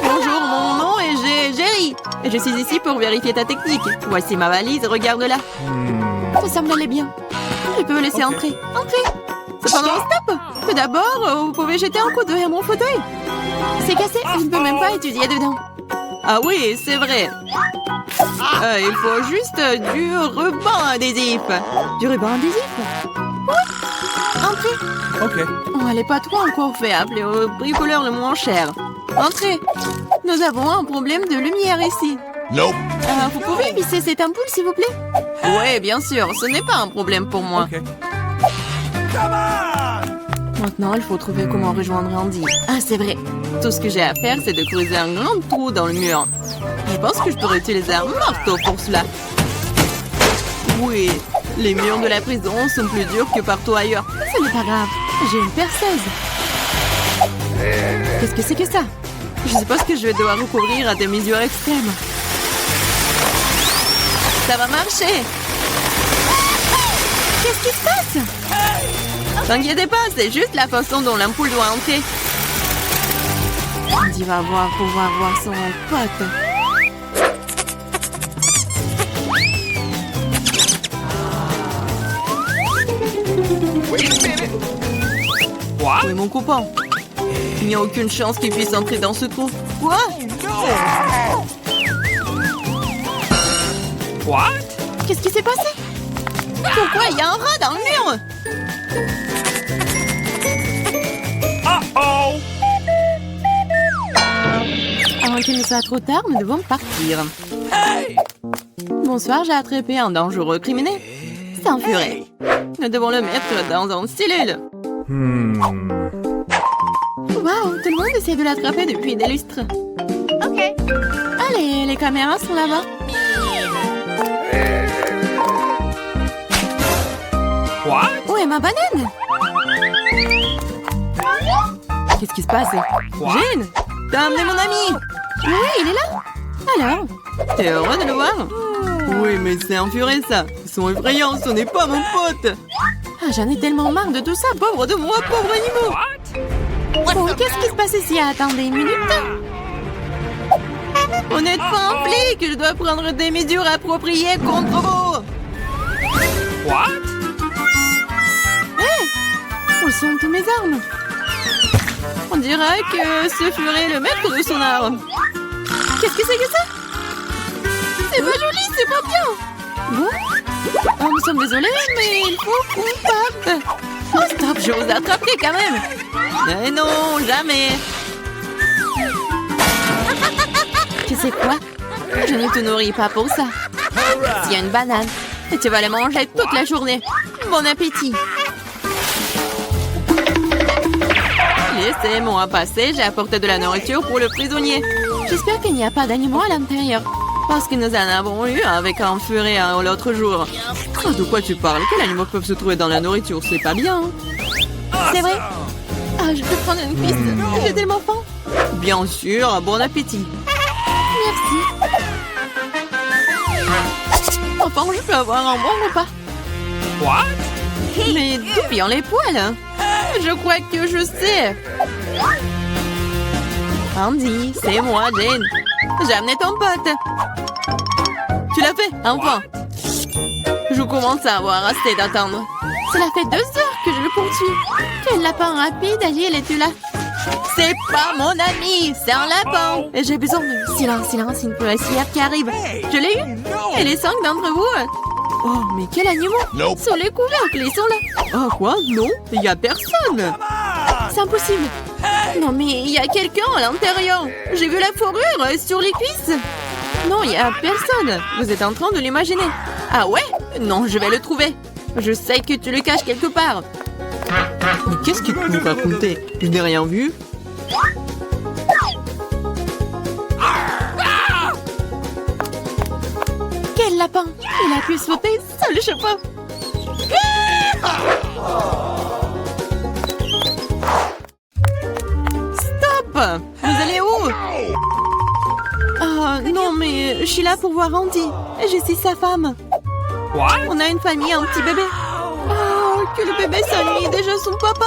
Speaker 3: Bonjour, mon nom est Jerry. Et je suis ici pour vérifier ta technique. Voici ma valise, regarde-la. Ça semble aller bien. Je peux vous laisser entrer. Entrez. Cependant, stop. Tout d'abord, vous pouvez jeter un coup d'œil à mon fauteuil. C'est cassé, je ne peux même pas étudier dedans. Ah oui, c'est vrai. Il faut juste du ruban adhésif. Du ruban adhésif? Oui. Entrez.
Speaker 2: Okay.
Speaker 3: Oh, elle n'est pas trop encore fait appeler au bricoleur le moins cher. Entrez. Nous avons un problème de lumière ici.
Speaker 2: Nope.
Speaker 3: Vous pouvez visser cette ampoule, s'il vous plaît? Oui, bien sûr. Ce n'est pas un problème pour moi.
Speaker 2: Okay.
Speaker 3: Maintenant, il faut trouver comment rejoindre Andy. Ah, c'est vrai. Tout ce que j'ai à faire, c'est de creuser un grand trou dans le mur. Je pense que je pourrais utiliser un marteau pour cela. Oui, les murs de la prison sont plus durs que partout ailleurs. Ce n'est pas grave. J'ai une perceuse. Qu'est-ce que c'est que ça? Je suppose que je vais devoir recourir à des mesures extrêmes. Ça va marcher. Qu'est-ce qui se passe? T'inquiétez pas, c'est juste la façon dont l'ampoule doit entrer. Andy va pouvoir voir son pote.
Speaker 2: What?
Speaker 3: Où est mon copain? Il n'y a aucune chance qu'il puisse entrer dans ce trou. Quoi?
Speaker 2: What?
Speaker 3: Qu'est-ce qui s'est passé? Pourquoi il y a un rat dans le mur?
Speaker 2: Uh-oh!
Speaker 3: Avant qu'il ne soit trop tard, nous devons partir. Bonsoir, j'ai attrapé un dangereux criminel. C'est un furet. Nous devons le mettre dans une cellule. Waouh, tout le monde essaie de l'attraper depuis des lustres. Ok. Allez, les caméras sont là-bas.
Speaker 2: What?
Speaker 3: Où est ma banane? Qu'est-ce qui se passe? Jane, t'as amené mon ami? Oui, il est là. Alors, t'es heureux de le voir? Oui, mais c'est un furet, ça. Ils sont effrayants, ce n'est pas mon pote. Ah, j'en ai tellement marre de tout ça. Pauvre de moi, pauvre animal.
Speaker 2: What?
Speaker 3: Oh, qu'est-ce qui se passe ici? Attendez une minute. Vous n'êtes pas un flic. Je dois prendre des mesures appropriées contre vous.
Speaker 2: What?
Speaker 3: Où sont toutes mes armes? On dirait que ce furet est le maître de son arme. Qu'est-ce que c'est que ça? C'est pas joli, c'est pas bien. Bon. Oh, nous sommes désolés, mais il faut coupable. Oh, stop, je vous attraperai quand même. Mais non, jamais. Tu sais quoi? Je ne te nourris pas pour ça. S'il y a une banane, et tu vas la manger toute la journée. Bon appétit. Laissez-moi passer, j'ai apporté de la nourriture pour le prisonnier. J'espère qu'il n'y a pas d'animaux à l'intérieur. Parce que nous en avons eu avec un furet l'autre jour. Oh, de quoi tu parles? Quels animaux peuvent se trouver dans la nourriture? C'est pas bien. C'est vrai? Ah, je peux prendre une piste. J'ai tellement faim. Bien sûr, bon appétit. Merci. Enfin, je peux avoir un bon repas.
Speaker 2: What?
Speaker 3: Mais d'où viennent les poils? Je crois que je sais. Andy, c'est moi, Jane. J'ai amené ton pote. Tu l'as fait, un point. Je commence à avoir assez d'attendre. Cela fait 2 heures que je le poursuis. Quel lapin rapide, Agile, es-tu là? C'est pas mon ami, c'est un lapin. Et j'ai besoin de... Silence, une policière qui arrive. Je l'ai eu. Et les 5 d'entre vous... Oh, mais quel animal!
Speaker 2: Nope.
Speaker 3: Sur les couvercles, ils sont là. Oh, quoi? Non, il n'y a personne. C'est impossible. Non, mais il y a quelqu'un à l'intérieur. J'ai vu la fourrure sur les cuisses. Non, il n'y a personne. Vous êtes en train de l'imaginer. Ah ouais? Non, je vais le trouver. Je sais que tu le caches quelque part. Mais qu'est-ce qu'il peut nous raconter? Je n'ai rien vu. Quel lapin! Il a pu sauter sur le chapeau. Stop! Vous allez où? Oh, Oh non, mais je suis là pour voir Andy. Et je suis sa femme.
Speaker 2: What?
Speaker 3: On a une famille, un petit bébé. Oh, que le bébé s'ennuie déjà son papa.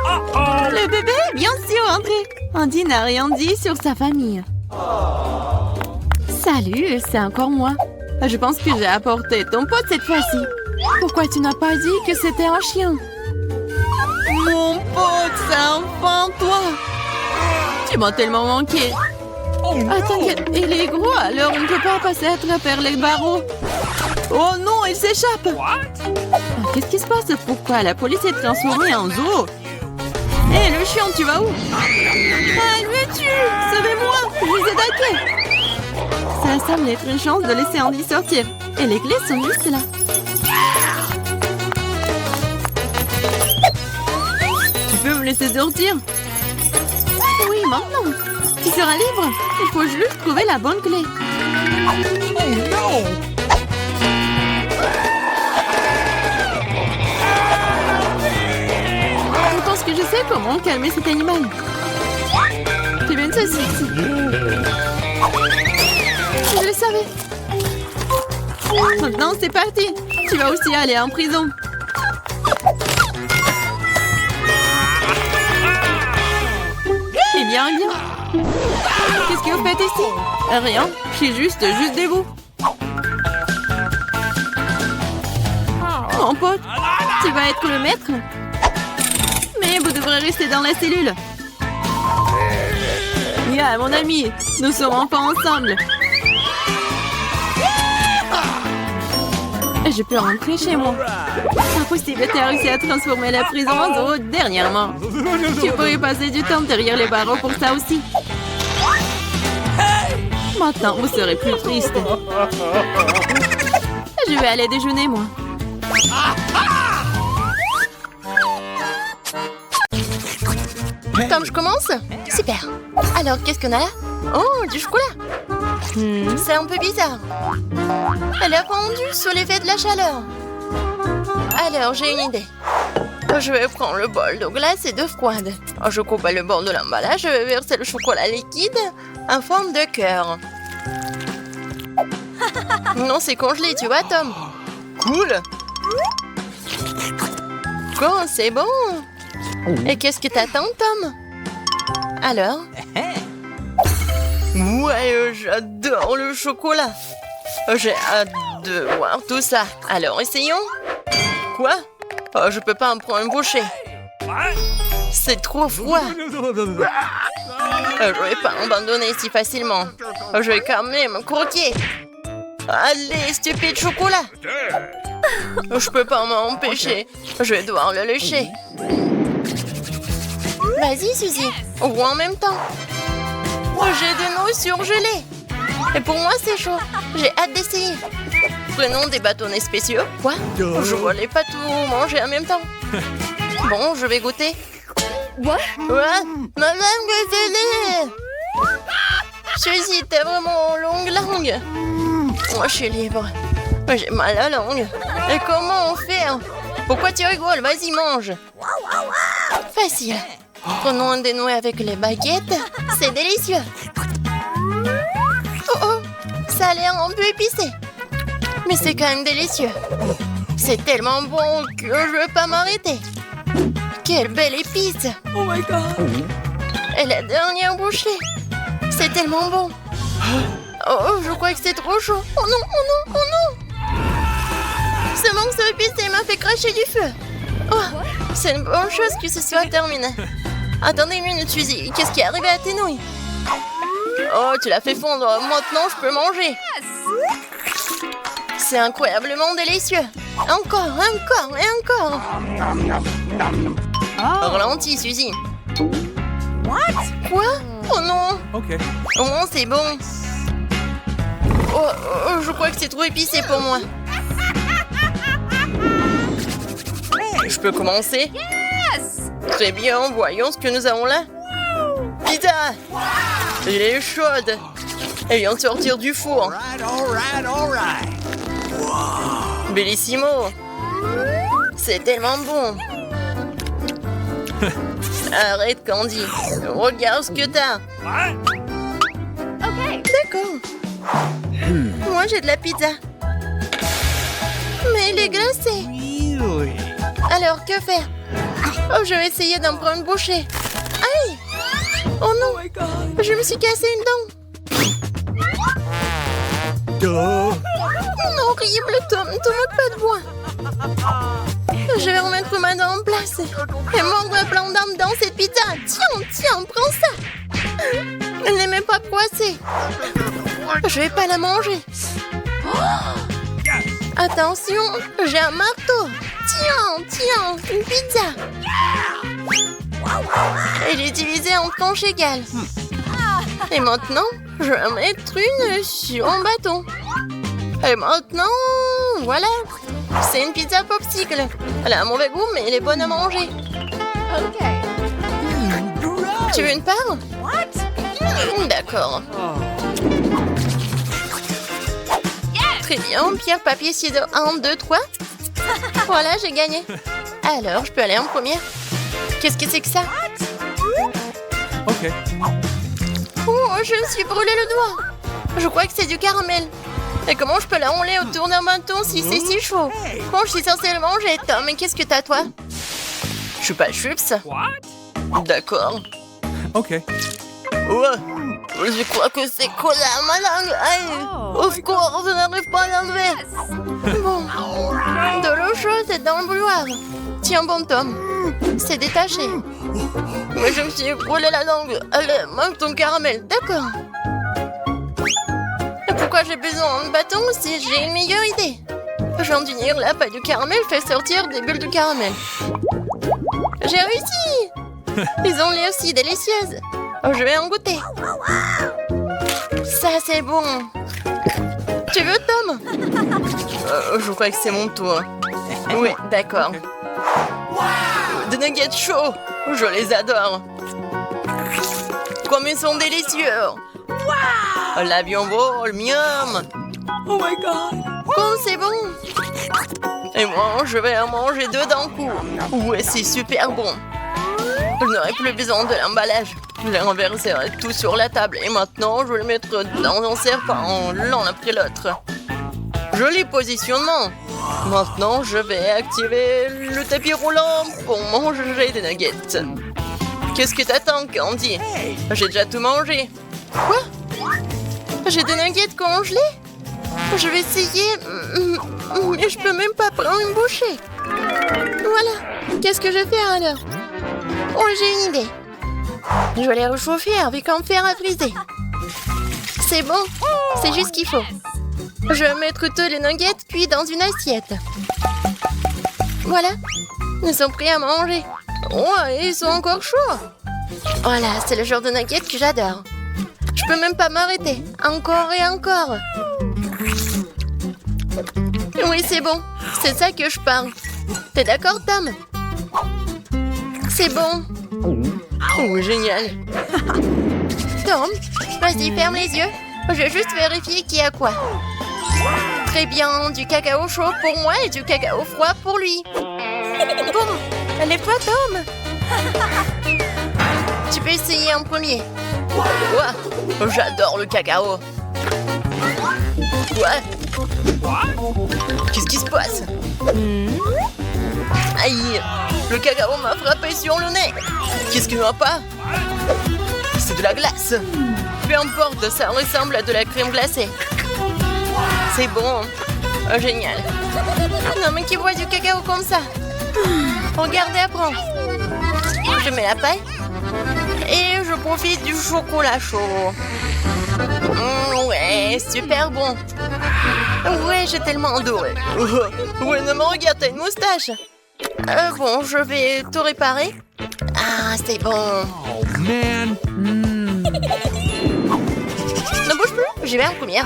Speaker 2: Uh-oh.
Speaker 3: Le bébé, bien sûr, André. Andy n'a rien dit sur sa famille. Salut, c'est encore moi. Je pense que j'ai apporté ton pote cette fois-ci. Pourquoi tu n'as pas dit que c'était un chien? Mon pote, c'est enfin toi. Tu m'as tellement manqué. Ah, t'inquiète, il est gros, alors on ne peut pas passer à travers les barreaux. Oh non, il s'échappe.
Speaker 2: What?
Speaker 3: Ah, qu'est-ce qui se passe? Pourquoi la police est transformée en zoo? Hé, le chien, tu vas où? Ah, elle me tue! Sauvez-moi! Je vous ai attaqué! Ça semble être une chance de laisser Andy sortir. Et les clés sont juste là. Tu peux me laisser sortir? Oui, maintenant. Tu seras libre. Il faut juste trouver la bonne clé.
Speaker 2: Oh no!
Speaker 3: Je pense que je sais comment calmer cet animal. C'est bien ceci. Je le savais. Maintenant, c'est parti. Tu vas aussi aller en prison. Eh bien, bien. Qu'est-ce que vous faites ici? Rien. Je suis juste des vous. Mon pote, tu vas être le maître? Mais vous devrez rester dans la cellule. Yeah, mon ami, nous sommes enfin ensemble. Je peux rentrer chez moi. Impossible, tu as réussi à transformer la prison en zoo dernièrement. Tu pourrais passer du temps derrière les barreaux pour ça aussi. Maintenant, vous serez plus triste. Je vais aller déjeuner, moi.
Speaker 1: Tom, je commence? Super. Alors, qu'est-ce qu'on a là? Oh, du chocolat. C'est un peu bizarre. Elle a fondu sous l'effet de la chaleur. Alors, j'ai une idée. Je vais prendre le bol d'eau glacée et d'eau froide. Je coupe le bord de l'emballage, je vais verser le chocolat liquide en forme de cœur. Non, c'est congelé, tu vois, Tom? Cool. Quoi, c'est bon. Et qu'est-ce que t'attends, Tom? Alors? Ouais, j'adore le chocolat. J'ai hâte de voir tout ça. Alors, essayons. Quoi? Oh, je peux pas en prendre une bouchée.
Speaker 2: What?
Speaker 1: C'est trop froid. Je vais pas abandonner si facilement. Je vais quand même croquer. Allez, stupide chocolat. Je peux pas m'empêcher. Je vais devoir le lécher. Vas-y, Suzy. Ou en même temps. J'ai de l'eau surgelée. Et pour moi, c'est chaud. J'ai hâte d'essayer. Prenons des bâtonnets spéciaux. Quoi? Je voulais pas tout manger en même temps. Bon, je vais goûter. What? Madame Gazelle! Suzy, t'as vraiment longue langue. Moi, je suis libre. J'ai mal à la langue. Et comment on fait? Pourquoi tu rigoles? Vas-y, mange. Facile. Prenons un dénoué avec les baguettes. C'est délicieux. Oh oh, ça a l'air un peu épicé. Mais c'est quand même délicieux. C'est tellement bon que je veux pas m'arrêter. Quelle belle épice.
Speaker 3: Oh my God.
Speaker 1: Et la dernière bouchée. C'est tellement bon. Oh, je crois que c'est trop chaud. Oh non, oh non, oh non. Ce morceau épicé m'a fait cracher du feu. Oh, c'est une bonne chose que ce soit terminé. Attendez une minute, Suzy. Qu'est-ce qui est arrivé à tes nouilles? Oh, tu l'as fait fondre. Maintenant, je peux manger. C'est incroyablement délicieux. Encore, encore et encore. Ralentis, Suzy. Quoi? Oh non.
Speaker 2: Okay.
Speaker 1: Au moins, c'est bon. Oh, je crois que c'est trop épicé pour moi. Je peux commencer? Très bien, voyons ce que nous avons là. Pizza! Elle est chaude. Elle vient de sortir du four. Bellissimo. C'est tellement bon. Arrête, Candy. Regarde ce que t'as.
Speaker 2: What?
Speaker 1: D'accord. Moi, j'ai de la pizza. Mais il est glacé.
Speaker 2: Really?
Speaker 1: Alors, que faire? Oh, je vais essayer d'en prendre une bouchée. Aïe! Oh non! Je me suis cassé une dent.
Speaker 2: Duh.
Speaker 1: Horrible, Tom. Te moque pas de moi. Je vais remettre ma dent en place. Et mordre plein d'armes dans cette pizza. Tiens, prends ça. Elle n'est même pas poissée. Je vais pas la manger. Attention, j'ai un marteau. Tiens, une pizza. Elle est divisée en tranches égales. Et maintenant, je vais mettre une sur un bâton. Et maintenant, voilà. C'est une pizza popsicle. Elle a un mauvais goût, mais elle est bonne à manger. Tu veux une part? D'accord. Très bien. Pierre, papier, ciseaux. 1, 2, 3. Voilà, j'ai gagné. Alors, je peux aller en première. Qu'est-ce que c'est que ça?
Speaker 2: Okay.
Speaker 1: Oh, je me suis brûlé le doigt. Je crois que c'est du caramel. Et comment je peux l'enrouler autour d'un bâton si c'est si chaud? Bon, je suis censée le manger, Tom. Mais qu'est-ce que t'as, toi? Je suis pas chips.
Speaker 2: What?
Speaker 1: D'accord.
Speaker 2: Okay.
Speaker 1: Ouais. Je crois que c'est collé à ma langue. Aïe. Au secours, je n'arrive pas à l'enlever. Bon. De l'eau chaude, c'est dans le bouilloire. Tiens bon, Tom. C'est détaché. Mais je me suis brûlé la langue. Allez, mange ton caramel. D'accord. Et pourquoi j'ai besoin d'un bâton si j'ai une meilleure idée? Je viens d'unir la pâte du caramel, fait sortir des bulles de caramel. J'ai réussi. Ils ont l'air aussi délicieuses. Je vais en goûter. Ça, c'est bon. Tu veux, Tom? Je crois que c'est mon tour. Oui, d'accord. Des nuggets chauds. Je les adore. Comme ils sont délicieux. L'avion vole, miam.
Speaker 2: Oh my god.
Speaker 1: Oh, c'est bon. Et moi, je vais en manger deux d'un coup. Ouais, c'est super bon. Je n'aurai plus besoin de l'emballage. Je vais renverser tout sur la table. Et maintenant, je vais le mettre dans un serpent, l'un après l'autre. Joli positionnement. Maintenant, je vais activer le tapis roulant pour manger des nuggets. Qu'est-ce que t'attends, Candy? J'ai déjà tout mangé. Quoi? J'ai des nuggets congelés? Je vais essayer, mais je peux même pas prendre une bouchée. Voilà. Qu'est-ce que je vais faire alors? Oh, j'ai une idée. Je vais les réchauffer avec un fer à briser. C'est bon, c'est juste ce qu'il faut. Je vais mettre tous les nuggets cuits dans une assiette. Voilà, ils sont prêts à manger. Oh, ils sont encore chauds. Voilà, c'est le genre de nuggets que j'adore. Je peux même pas m'arrêter. Encore et encore. Oui, c'est bon. C'est ça que je parle. T'es d'accord, Tom? C'est bon. Oh, génial. Tom, vas-y, ferme les yeux. Je vais juste vérifier qui a quoi. Très bien, du cacao chaud pour moi et du cacao froid pour lui. Bon, lève-toi, Tom. Tu peux essayer en premier. Quoi? J'adore le cacao. Quoi? Qu'est-ce qui se passe? Aïe, le cacao m'a frappé sur le nez. Qu'est-ce qu'il n'y a pas? C'est de la glace. Peu importe, ça ressemble à de la crème glacée. C'est bon. Oh, génial. Non, mais qui boit du cacao comme ça? Regardez, apprends. Je mets la paille. Et je profite du chocolat chaud. Ouais, super bon. Ouais, j'ai tellement adoré. Ouais, non, mais regarde, t'as une moustache. Bon, je vais tout réparer. Ah, c'est bon.
Speaker 2: Oh man.
Speaker 1: Ne bouge plus, j'y vais en première.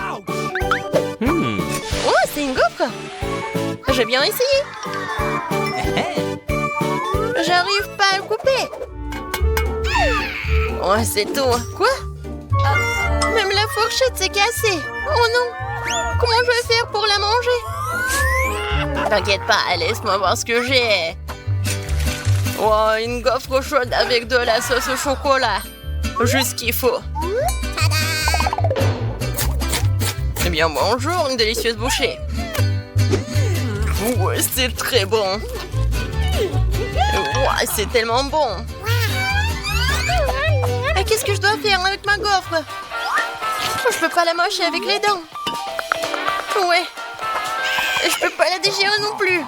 Speaker 1: Oh, c'est une gaufre. J'ai bien essayé. J'arrive pas à le couper. Oh, c'est tout. Quoi? Même la fourchette s'est cassée. Oh non. Comment je vais faire pour la manger? T'inquiète pas, laisse-moi voir ce que j'ai. Oh, une gaufre chaude avec de la sauce au chocolat. Juste ce qu'il faut. Eh bien, bonjour, une délicieuse bouchée. Ouais, c'est très bon. Ouais, c'est tellement bon. Qu'est-ce que je dois faire avec ma gaufre? Je peux pas la mâcher avec les dents. Ouais. Je peux pas la déchirer non plus.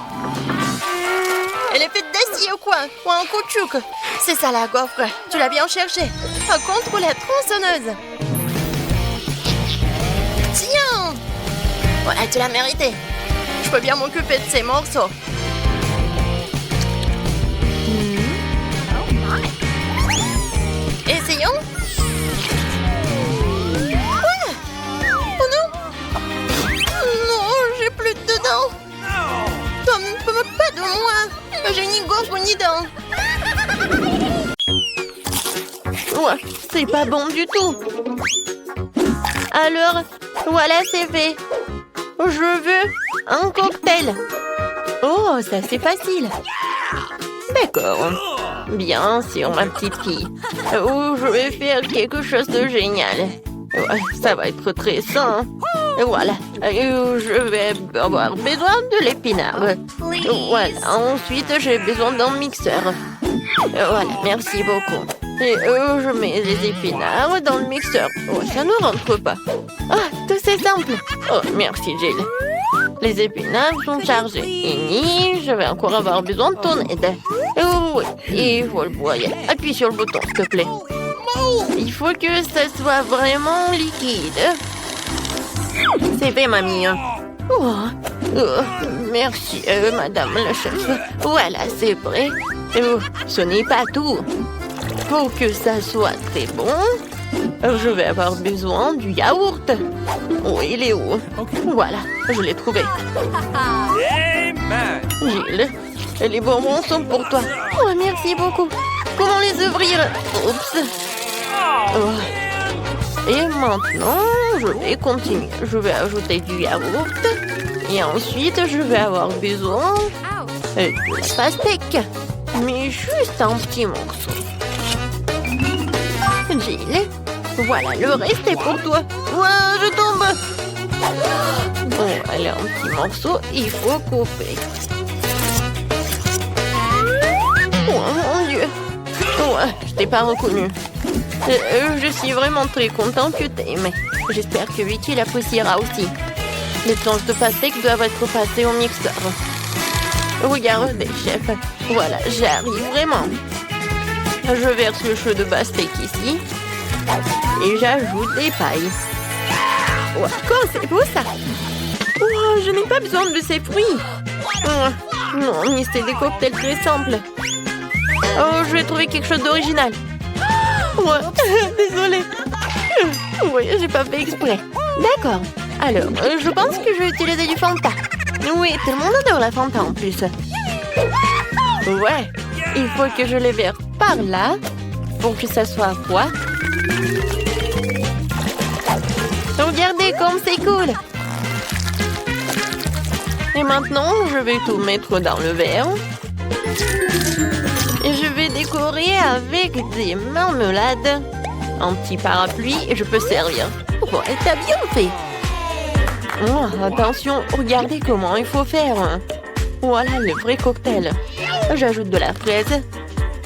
Speaker 1: Elle est faite d'acier ou quoi? Ou en caoutchouc? C'est ça la gaufre. Tu l'as bien cherché. Contre la tronçonneuse. Tiens! Ouais, tu l'as mérité. Je peux bien m'occuper de ces morceaux. Essayons. Ouais. Oh non. Non, j'ai plus de dents. Toi, ne te moque pas de moi. J'ai ni gaufre ni dents. Ouais, c'est pas bon du tout. Alors, voilà, c'est fait. Je veux un cocktail. Oh, ça c'est facile. D'accord. Bien sûr, ma petite fille. Oh, je vais faire quelque chose de génial. Ouais, ça va être très sain. Voilà. Je vais avoir besoin de l'épinard. Voilà. Ensuite, j'ai besoin d'un mixeur. Voilà, merci beaucoup. Et je mets les épinards dans le mixeur. Oh, ça ne rentre pas. Ah, tout c'est simple. Oh, merci, Jill. Les épinards sont chargés. Et je vais encore avoir besoin de ton aide. Oh, oui, il faut le broyer. Appuie sur le bouton, s'il te plaît. Il faut que ça soit vraiment liquide. C'est fait, mamie. Oh, merci, madame la chef. Voilà, c'est prêt. Oh, ce n'est pas tout. Pour que ça soit très bon, je vais avoir besoin du yaourt. Oh, il est où? Voilà, je l'ai trouvé. Gilles, les bonbons sont pour toi. Oh, merci beaucoup. Comment les ouvrir? Oups. Oh. Et maintenant, je vais continuer. Je vais ajouter du yaourt. Et ensuite, je vais avoir besoin de la pastèque. Mais juste un petit morceau. Jill, voilà, le reste est pour toi. Ouah, je tombe. Bon, allez, un petit morceau, il faut couper. Oh mon Dieu. Ouais, je t'ai pas reconnu. Je suis vraiment très contente que t'aimes. J'espère que Vicky l'appréciera aussi. Les tranches de pastèque doivent être passées au mixeur. Regardez, chef. Voilà, j'arrive vraiment. Je verse le chou de pastèque ici. Et j'ajoute des pailles. Wow, quand c'est beau ça. Oh, je n'ai pas besoin de ces fruits. Oh, non, mais c'est des cocktails très simples. Oh, je vais trouver quelque chose d'original. Ouais, désolée. Oui, j'ai pas fait exprès. D'accord. Alors, je pense que je vais utiliser du Fanta. Oui, tout le monde adore la Fanta en plus. Ouais, il faut que je les verse par là pour que ça soit froid. Regardez comme c'est cool. Et maintenant, je vais tout mettre dans le verre. Et je vais décorer avec des marmelades. Un petit parapluie et je peux servir. Oh, t'as bien fait. Oh, attention, regardez comment il faut faire. Voilà le vrai cocktail. J'ajoute de la fraise.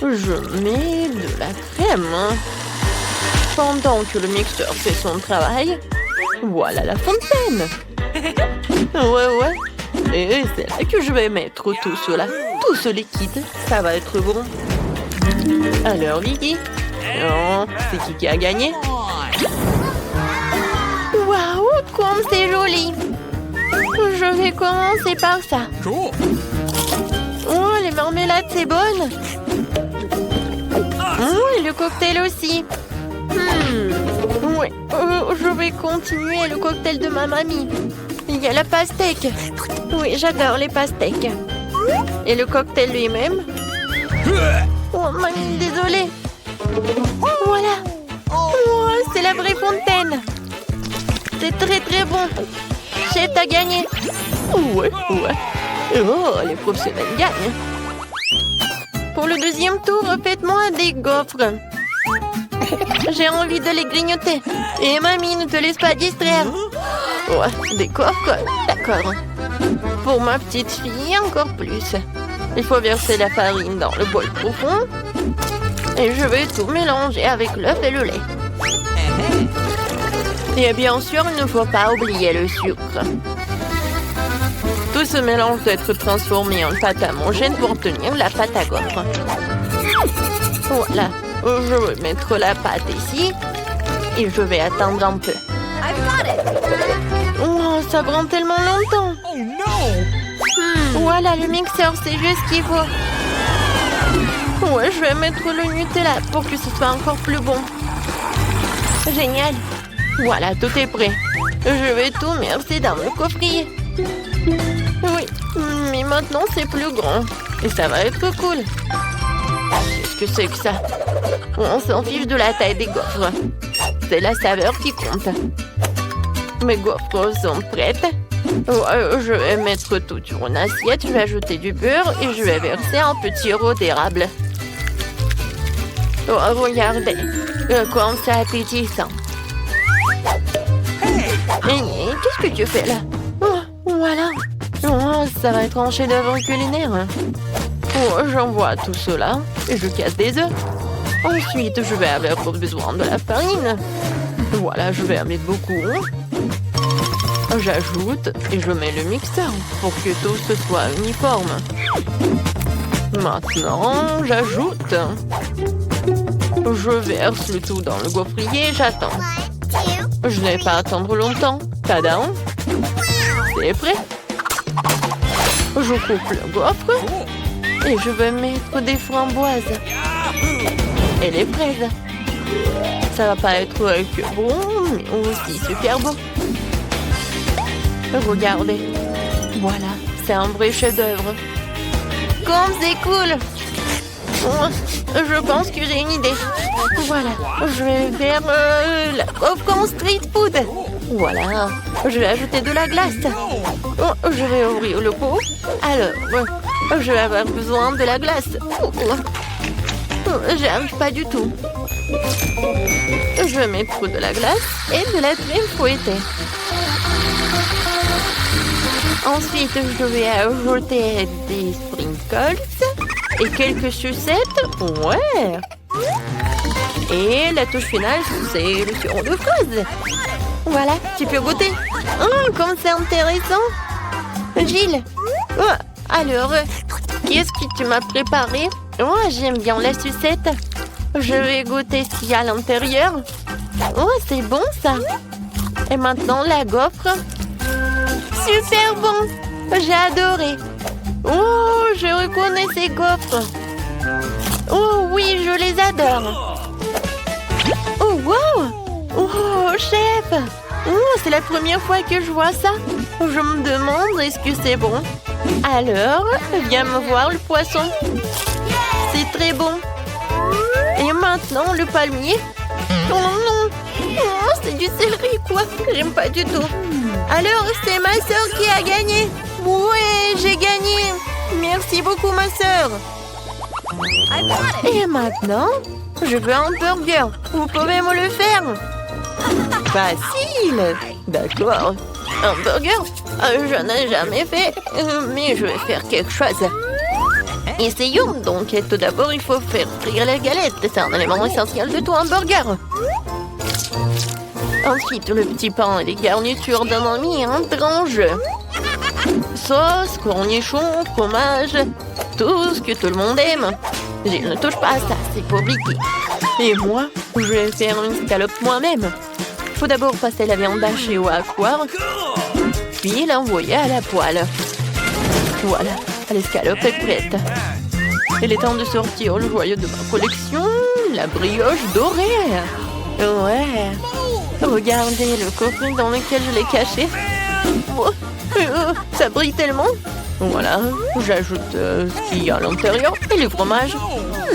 Speaker 1: Je mets de la crème. Pendant que le mixeur fait son travail, voilà la fontaine. Ouais. Et c'est là que je vais mettre tout cela. Tout ce liquide, ça va être bon. Alors, Vicky? Oh, c'est qui a gagné? Waouh, comme c'est joli! Je vais commencer par ça.
Speaker 2: Cool.
Speaker 1: Oh, les marmelades, c'est bonne. Oh, et le cocktail aussi. Ouais, je vais continuer le cocktail de ma mamie. Il y a la pastèque. Oui, j'adore les pastèques. Et le cocktail lui-même. Oh, mamie, désolée. Voilà. Oh, c'est la vraie fontaine. C'est très très bon. Chef, t'as gagné. Ouais. Oh, les professionnels gagnent. Pour le deuxième tour, faites-moi des gaufres. J'ai envie de les grignoter. Et mamie, ne te laisse pas distraire. Ouais, des coffres, d'accord. Pour ma petite fille, encore plus. Il faut verser la farine dans le bol profond. Et je vais tout mélanger avec l'œuf et le lait. Et bien sûr, il ne faut pas oublier le sucre. Tout ce mélange doit être transformé en pâte à manger pour obtenir la pâte à gaufres. Voilà, je vais mettre la pâte ici et je vais attendre un peu. Oh, ça prend tellement longtemps.
Speaker 2: Oh no!
Speaker 1: Voilà, le mixeur, c'est juste ce qu'il faut. Ouais, je vais mettre le Nutella pour que ce soit encore plus bon. Génial. Voilà, tout est prêt. Je vais tout verser dans le coffrier. Oui, mais maintenant c'est plus grand. Et ça va être cool. Qu'est-ce que c'est que ça? On s'en fiche de la taille des gaufres. C'est la saveur qui compte. Mes gaufres sont prêtes. Je vais mettre tout sur une assiette. Je vais ajouter du beurre et je vais verser un petit sirop d'érable. Oh, regardez, comme c'est appétissant. Qu'est-ce que tu fais là? Oh, voilà. Oh, ça va être un chef-d'œuvre culinaire. Oh, j'envoie tout cela et je casse des œufs. Ensuite, je vais avoir besoin de la farine. Voilà, je vais en mettre beaucoup. J'ajoute et je mets le mixeur pour que tout ce soit uniforme. Maintenant, j'ajoute. Je verse le tout dans le gaufrier et j'attends. Je n'ai pas à attendre longtemps. Tadam! C'est prêt. Je coupe le gaufre et je vais mettre des framboises et les fraises. Ça va pas être que bon, mais aussi super bon. Regardez. Voilà, c'est un vrai chef-d'œuvre. Comme c'est cool! Je pense que j'ai une idée. Voilà, je vais faire la gaufre en street food. Voilà, je vais ajouter de la glace. Je vais ouvrir le pot. Alors, je vais avoir besoin de la glace. J'arrive pas du tout. Je vais mettre de la glace et de la crème fouettée. Ensuite, je vais ajouter des sprinkles et quelques sucettes. Ouais. Et la touche finale, c'est le sirop de fraise. Voilà, tu peux goûter. Comme c'est intéressant. Gilles, alors, qu'est-ce que tu m'as préparé? J'aime bien la sucette. Je vais goûter ce qu'il y a à l'intérieur. C'est bon ça. Et maintenant, la gaufre. Super bon. J'ai adoré. Je reconnais ces gaufres. Oh oui, je les adore. Oh wow. Oh chef. C'est la première fois que je vois ça. Je me demande, est-ce que c'est bon? Alors, viens me voir le poisson. C'est très bon. Et maintenant, le palmier. Oh non. C'est du céleri quoi. J'aime pas du tout. Alors, c'est ma sœur qui a gagné. Ouais, j'ai gagné. Merci beaucoup, ma sœur. Et maintenant, je veux un burger. Vous pouvez me le faire? Facile. D'accord. Un burger? Je n'ai jamais fait, mais je vais faire quelque chose. Essayons donc. Tout d'abord, il faut faire frire la galette. C'est un élément essentiel de tout hamburger. Ensuite, le petit pain et les garnitures d'un ami entrent en jeu. Sauce, cornichons, fromage, tout ce que tout le monde aime. Je ne touche pas à ça, c'est compliqué. Et moi, je vais faire une scalope moi-même. Il faut d'abord passer la viande hachée au hachoir, puis l'envoyer à la poêle. Voilà, l'escalope est prête. Il est temps de sortir le joyau de ma collection, la brioche dorée. Ouais. Regardez le coffret dans lequel je l'ai caché. Ça brille tellement. Voilà, j'ajoute ce qu'il y a à l'intérieur et le fromage.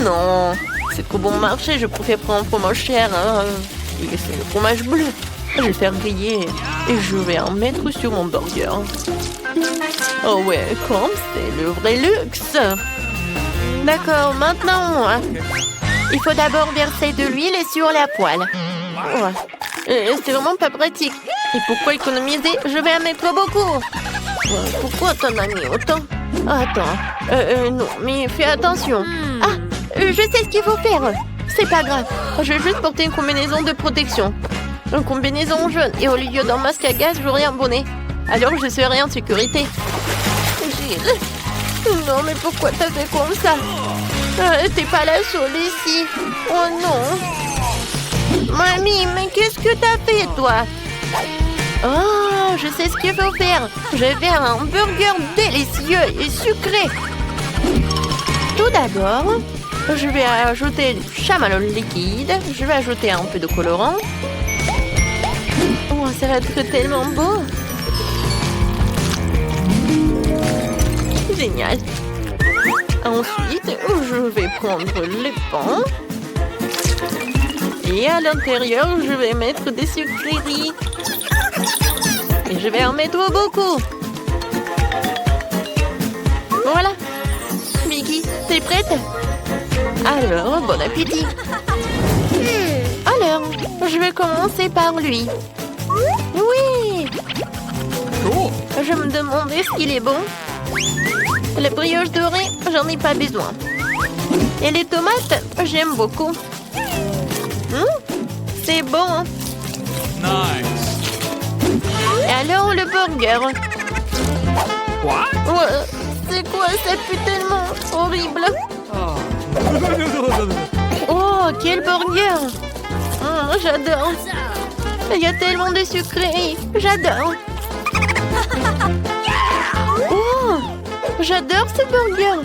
Speaker 1: Non, c'est trop bon marché, je préfère prendre un fromage cher. Et c'est le fromage bleu. Je vais le faire griller et je vais en mettre sur mon burger. Oh ouais, comme c'est le vrai luxe. D'accord, maintenant, il faut d'abord verser de l'huile sur la poêle. Ouais. C'est vraiment pas pratique. Et pourquoi économiser? Je vais en mettre beaucoup. Pourquoi t'en as mis autant? Attends. Non, mais fais attention. Ah, je sais ce qu'il faut faire. C'est pas grave. Je vais juste porter une combinaison de protection. Une combinaison jaune. Et au lieu d'un masque à gaz, j'aurai un bonnet. Alors je serai en sécurité. Gilles. Non, mais pourquoi t'as fait comme ça? T'es pas la seule ici. Oh non. Mamie, mais qu'est-ce que t'as fait, toi? Oh, je sais ce qu'il faut faire. Je vais faire un burger délicieux et sucré. Tout d'abord, je vais ajouter du chamallow liquide. Je vais ajouter un peu de colorant. Oh, ça va être tellement beau. Génial. Ensuite, je vais prendre les pans. Et à l'intérieur, je vais mettre des sucreries. Et je vais en mettre beaucoup. Voilà. Mickey, t'es prête? Alors, bon appétit. Alors, je vais commencer par lui. Oui. Je me demandais ce qu'il est bon. La brioche dorée, j'en ai pas besoin. Et les tomates, j'aime beaucoup. C'est bon.
Speaker 2: Nice.
Speaker 1: Et alors, le burger.
Speaker 2: What?
Speaker 1: Ouais, c'est quoi? Ça pue tellement horrible. Oh, quel burger. J'adore. Il y a tellement de sucreries. J'adore. Oh, j'adore ce burger.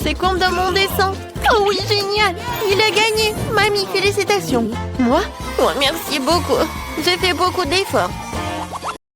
Speaker 1: C'est comme dans mon dessin. Oh oui, génial. Il a gagné. Mamie, félicitations. Moi? Oh, merci beaucoup. J'ai fait beaucoup d'efforts.